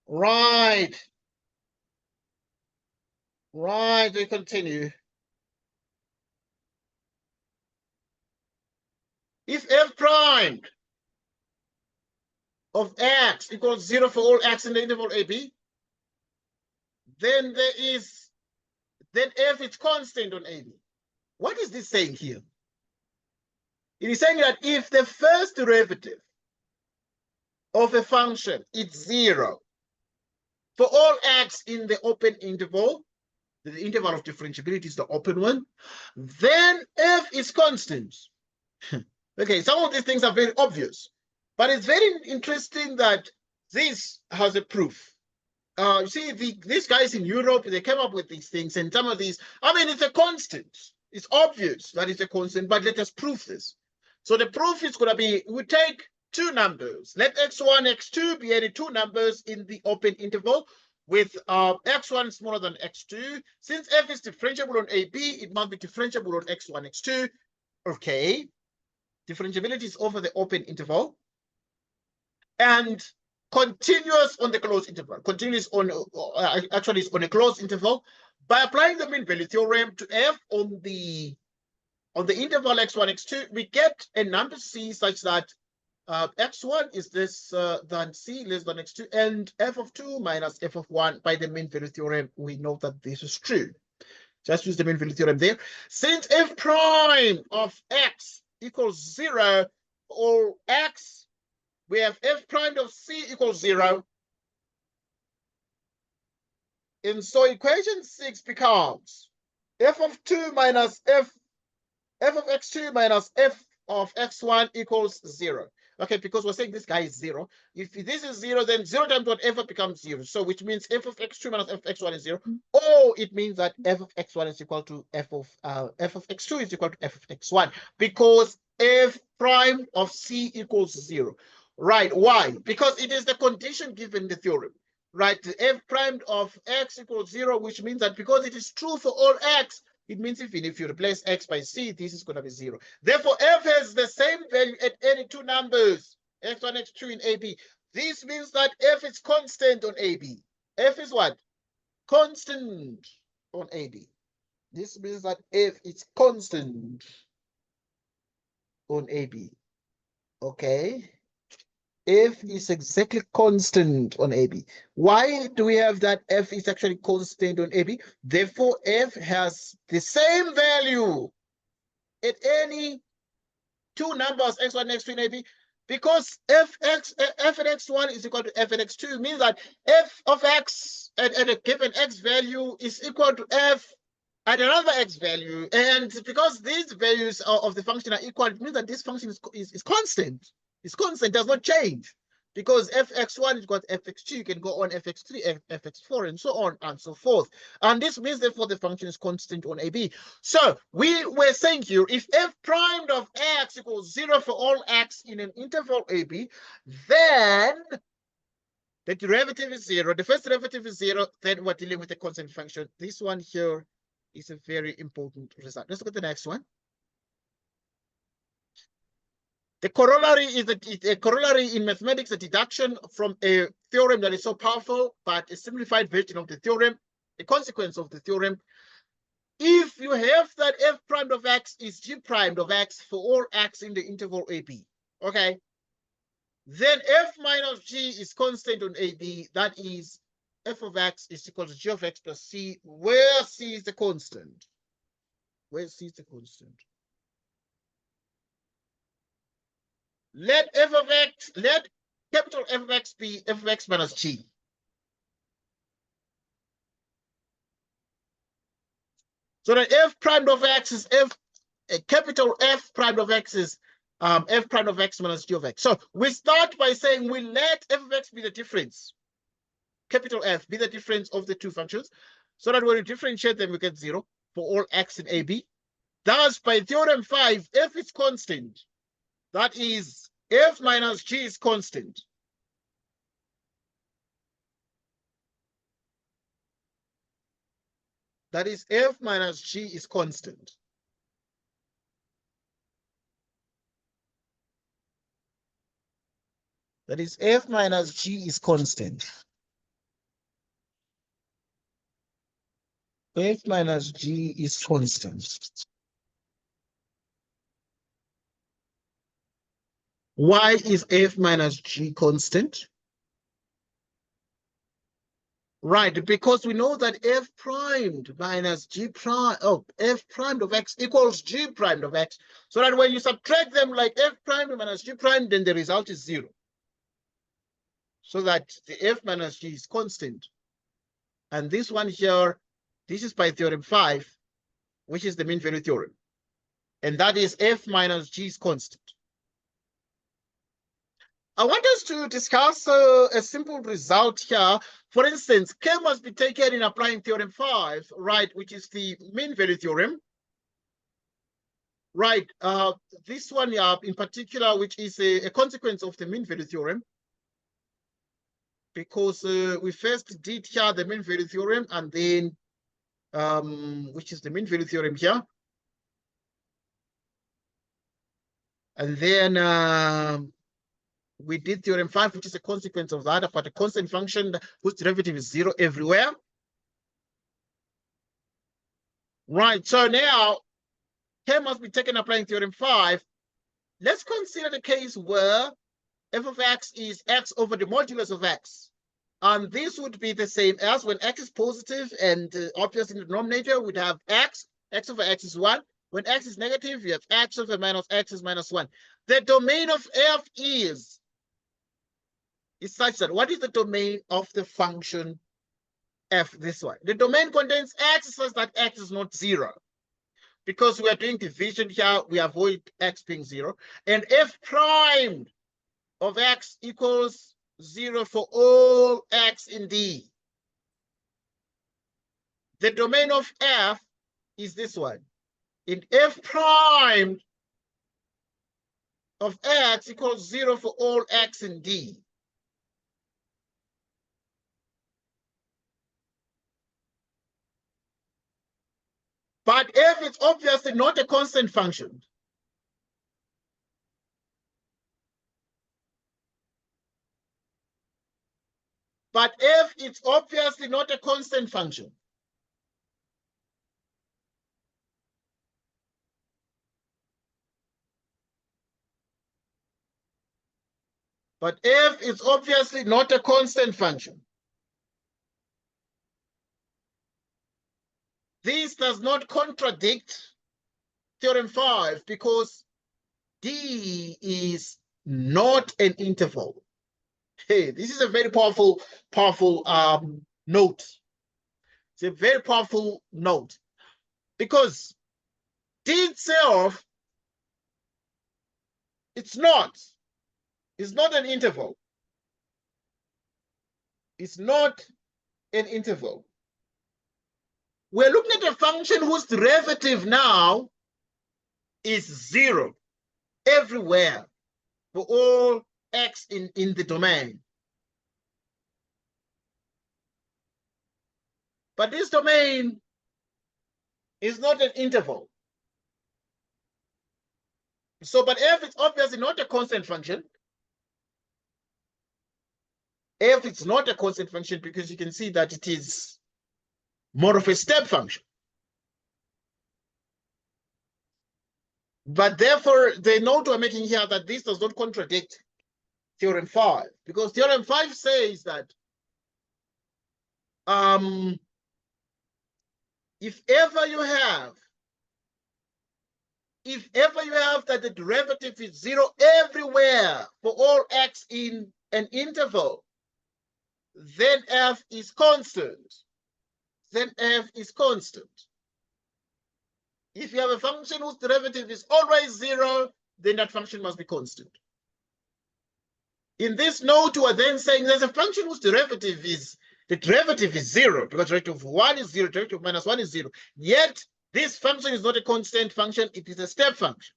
Right. Right, we continue. If f prime of x equals 0 for all x in the interval AB, then f is constant on AB. What is this saying here? It is saying that if the first derivative of a function is 0 for all x in the open interval, the interval of differentiability is the open one, then f is constant. Okay, some of these things are very obvious, but it's very interesting that this has a proof. You see, these guys in Europe, they came up with these things, and some of these, I mean, it's a constant. It's obvious that it's a constant, but let us prove this. So the proof is going to be, we take two numbers. Let x1, x2 be any two numbers in the open interval with x1 smaller than x2. Since f is differentiable on AB, it must be differentiable on x1, x2. Okay. Differentiability is over the open interval. And continuous on the closed interval. Continuous on, actually, is on a closed interval. By applying the mean value theorem to f on the interval x1, x2, we get a number c such that x1 is less than c less than x2, and f of 2 minus f of 1 by the mean value theorem. We know that this is true. Just use the mean value theorem there. Since f prime of x equals 0 or x, we have f prime of c equals 0. And so equation 6 becomes f of 2 minus f of x2 minus f of x1 equals 0. Okay, because we're saying this guy is 0. If this is 0, then 0 times what f becomes 0. So which means f of x2 minus f of x1 is 0. Or it means that f of x1 is equal to f of x2 is equal to f of x1, because f prime of c equals 0. Right? Why? Because it is the condition given the theorem. Right? F prime of x equals 0, which means that because it is true for all x, it means even if you replace x by c, this is going to be 0. Therefore, f has the same value at any two numbers, x1, x2 in AB. This means that f is constant on AB. F is what? Constant on AB. This means that f is constant on AB. Okay? F is exactly constant on AB. Why do we have that f is actually constant on AB? Therefore, f has the same value at any two numbers, x1, x2 in AB, because f at x1 is equal to f at x2, means that f of x at a given x value is equal to f at another x value. And because these values of the function are equal, it means that this function is constant. It's constant, does not change. Because fx1 is equal to fx2, you can go on fx3, fx4, and so on and so forth. And this means, therefore, the function is constant on AB. So we were saying here, if f prime of x equals 0 for all x in an interval AB, then the derivative is 0. The first derivative is 0. Then we're dealing with a constant function. This one here is a very important result. Let's look at the next one. The corollary is a corollary in mathematics, a deduction from a theorem that is so powerful, but a simplified version of the theorem, a consequence of the theorem. If you have that f prime of x is g prime of x for all x in the interval AB, okay, then f minus g is constant on AB. That is, f of x is equal to g of x plus c, where c is the constant. Where c is the constant. let f of x, let capital F of x be f of x minus g. So that f prime of x is capital F prime of x is f prime of x minus g of x. So we start by saying we let f of x be the difference, capital F be the difference of the two functions, so that when we differentiate them, we get 0 for all x in AB. Thus, by theorem 5, f is constant. That is, f minus g is constant. That is, f minus g is constant. That is, f minus g is constant. F minus g is constant. Why is f minus g constant? Right, because we know that f primed minus g prime, f primed of x equals g primed of x. So that when you subtract them like f primed minus g primed, then the result is 0. So that the f minus g is constant. And this one here, this is by theorem 5, which is the mean value theorem. And that is f minus g is constant. I want us to discuss a simple result here. For instance, k must be taken in applying theorem 5, right, which is the mean value theorem. Right, this one in particular, which is a consequence of the mean value theorem, because we first did here the mean value theorem, and then, which is the mean value theorem here. And then we did theorem 5, which is a consequence of that, but a constant function whose derivative is 0 everywhere. Right, so now k must be taken applying theorem 5. Let's consider the case where f of x is x over the modulus of x. And this would be the same as when x is positive, and obviously in the denominator we'd have x over x is 1. When x is negative, you have x over minus x is minus 1. The domain of f is such that, what is the domain of the function f, this one? The domain contains x such that x is not 0. Because we are doing division here, we avoid x being 0. And f prime of x equals 0 for all x in D. The domain of f is this one. In f prime of x equals 0 for all x in D. But f is obviously not a constant function. But f is obviously not a constant function. But f is obviously not a constant function. This does not contradict theorem 5 because D is not an interval. Hey, this is a very powerful note. It's a very powerful note because D itself, it's not an interval. It's not an interval. We're looking at a function whose derivative now is 0 everywhere for all x in the domain. But this domain is not an interval. So, but f is obviously not a constant function. F is not a constant function because you can see that it is more of a step function. But therefore, the note we're making here that this does not contradict theorem 5, because theorem 5 says that if ever you have if ever you have that the derivative is 0 everywhere for all x in an interval, then f is constant. Then f is constant. If you have a function whose derivative is always 0, then that function must be constant. In this note, we are then saying there's a function whose derivative is 0, because derivative of 1 is 0, derivative of minus 1 is 0. Yet, this function is not a constant function, it is a step function.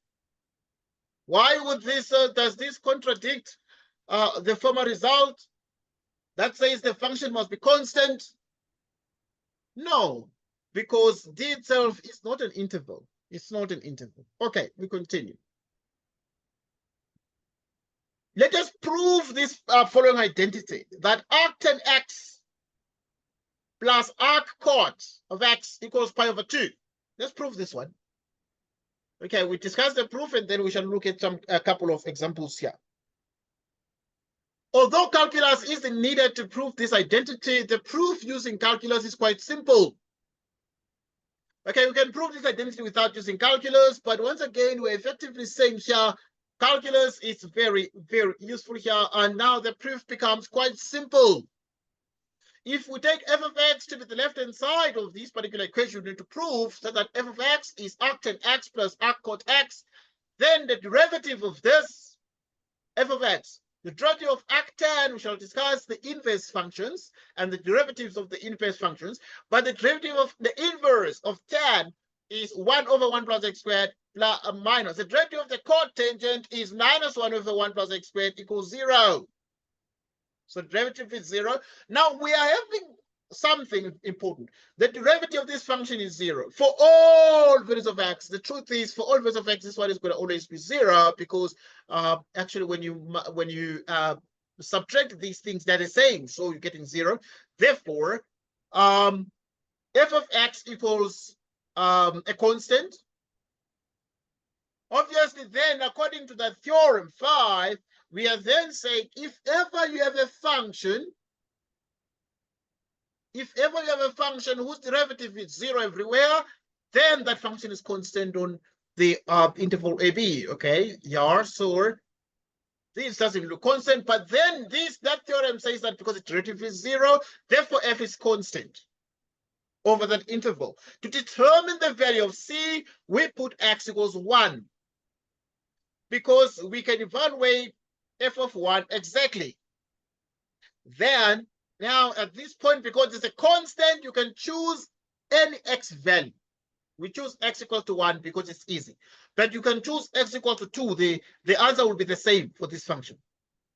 Why would this, does this contradict the former result that says the function must be constant? No, because d itself is not an interval. It's not an interval. Okay, we continue. Let us prove this following identity, that arctan x plus arc cot of x equals pi over 2. Let's prove this one. Okay, we discussed the proof and then we shall look at a couple of examples here. Although calculus isn't needed to prove this identity, the proof using calculus is quite simple. Okay, we can prove this identity without using calculus, but once again, we're effectively saying here, calculus is very, very useful here, and now the proof becomes quite simple. If we take f of x to be the left-hand side of this particular equation, we need to prove that f of x is arctan x plus arc cot x, then the derivative of this f of x, the derivative of arctan, we shall discuss the inverse functions and the derivatives of the inverse functions, but the derivative of the inverse of tan is 1 over 1 plus x squared plus minus. The derivative of the cotangent is minus 1 over 1 plus x squared equals 0. So the derivative is 0. Now we are having something important. The derivative of this function is 0 for all values of x. The truth is, for all values of x, this one is going to always be 0 because actually when you subtract these things, they're the same, so you're getting 0. Therefore, f of x equals a constant. Obviously, then according to the theorem 5, we are then saying if ever you have a function whose derivative is 0 everywhere, then that function is constant on the interval AB. Okay, yeah, so this doesn't look constant, but then that theorem says that because the derivative is 0, therefore f is constant over that interval. To determine the value of c, we put x equals 1, because we can evaluate f of 1 exactly. Then, now at this point, because it's a constant, you can choose any x value. We choose x equal to 1 because it's easy. But you can choose x equal to 2. The answer will be the same for this function.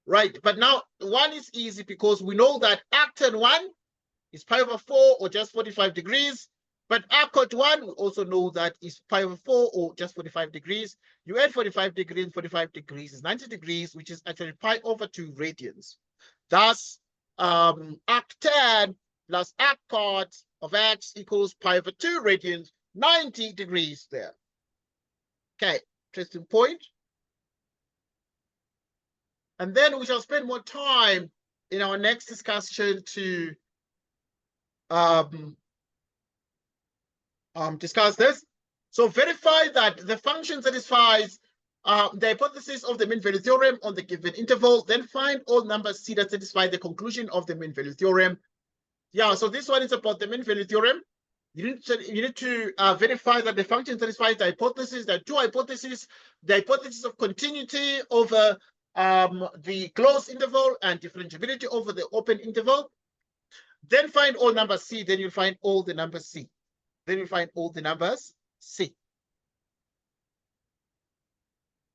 Right? But now 1 is easy because we know that arctan 1 is pi over 4 or just 45 degrees. But arc cot 1, we also know that is pi over 4 or just 45 degrees. You add 45 degrees and 45 degrees is 90 degrees, which is actually pi over 2 radians. Thus, arctan plus arc cot of x equals pi over 2 radians, 90 degrees there. Okay, interesting point. And then we shall spend more time in our next discussion to discuss this. So verify that the function satisfies the hypothesis of the mean value theorem on the given interval, then find all numbers c that satisfy the conclusion of the mean value theorem. Yeah, so this one is about the mean value theorem. You need to verify that the function satisfies the hypothesis. There are two hypotheses: the hypothesis of continuity over the closed interval and differentiability over the open interval. Then find all numbers c. Then you'll find all the numbers c. Then you find all the numbers c.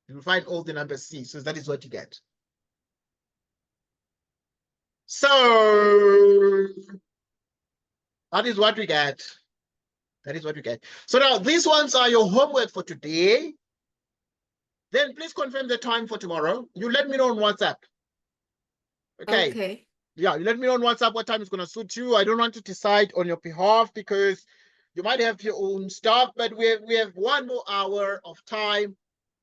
You will find all the numbers c. So that is what you get. So that is what we get. That is what we get. So now these ones are your homework for today. Then please confirm the time for tomorrow. You let me know on WhatsApp. Okay. Okay. Yeah, you let me know on WhatsApp what time is going to suit you. I don't want to decide on your behalf because you might have your own stuff, but we have 1 more hour of time.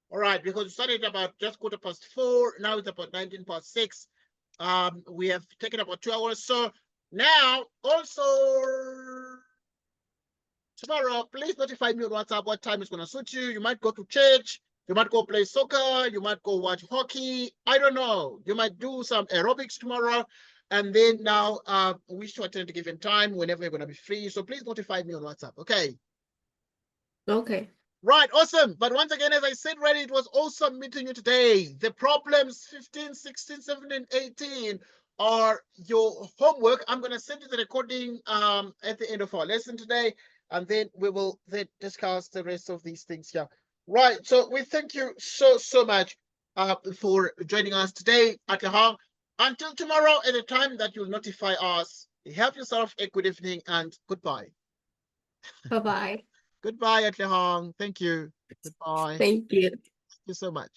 All right, because we started about just 4:15. Now it's about 6:19. We have taken about 2 hours. So now also tomorrow, please notify me on WhatsApp what time is going to suit you. You might go to church, you might go play soccer, you might go watch hockey. I don't know. You might do some aerobics tomorrow. And then now wish to attend a given time whenever you're going to be free. So please notify me on WhatsApp. Okay. Okay. Right, awesome. But once again, as I said already, it was awesome meeting you today. The problems 15, 16, 17, 18 are your homework. I'm going to send you the recording at the end of our lesson today, and then we will then discuss the rest of these things here. Right, so we thank you so much for joining us today at Lahang. Until tomorrow at the time that you'll notify us, have yourself a good evening and goodbye. Bye-bye. Goodbye, Atlehong. Thank you. Goodbye. Thank you. Thank you so much.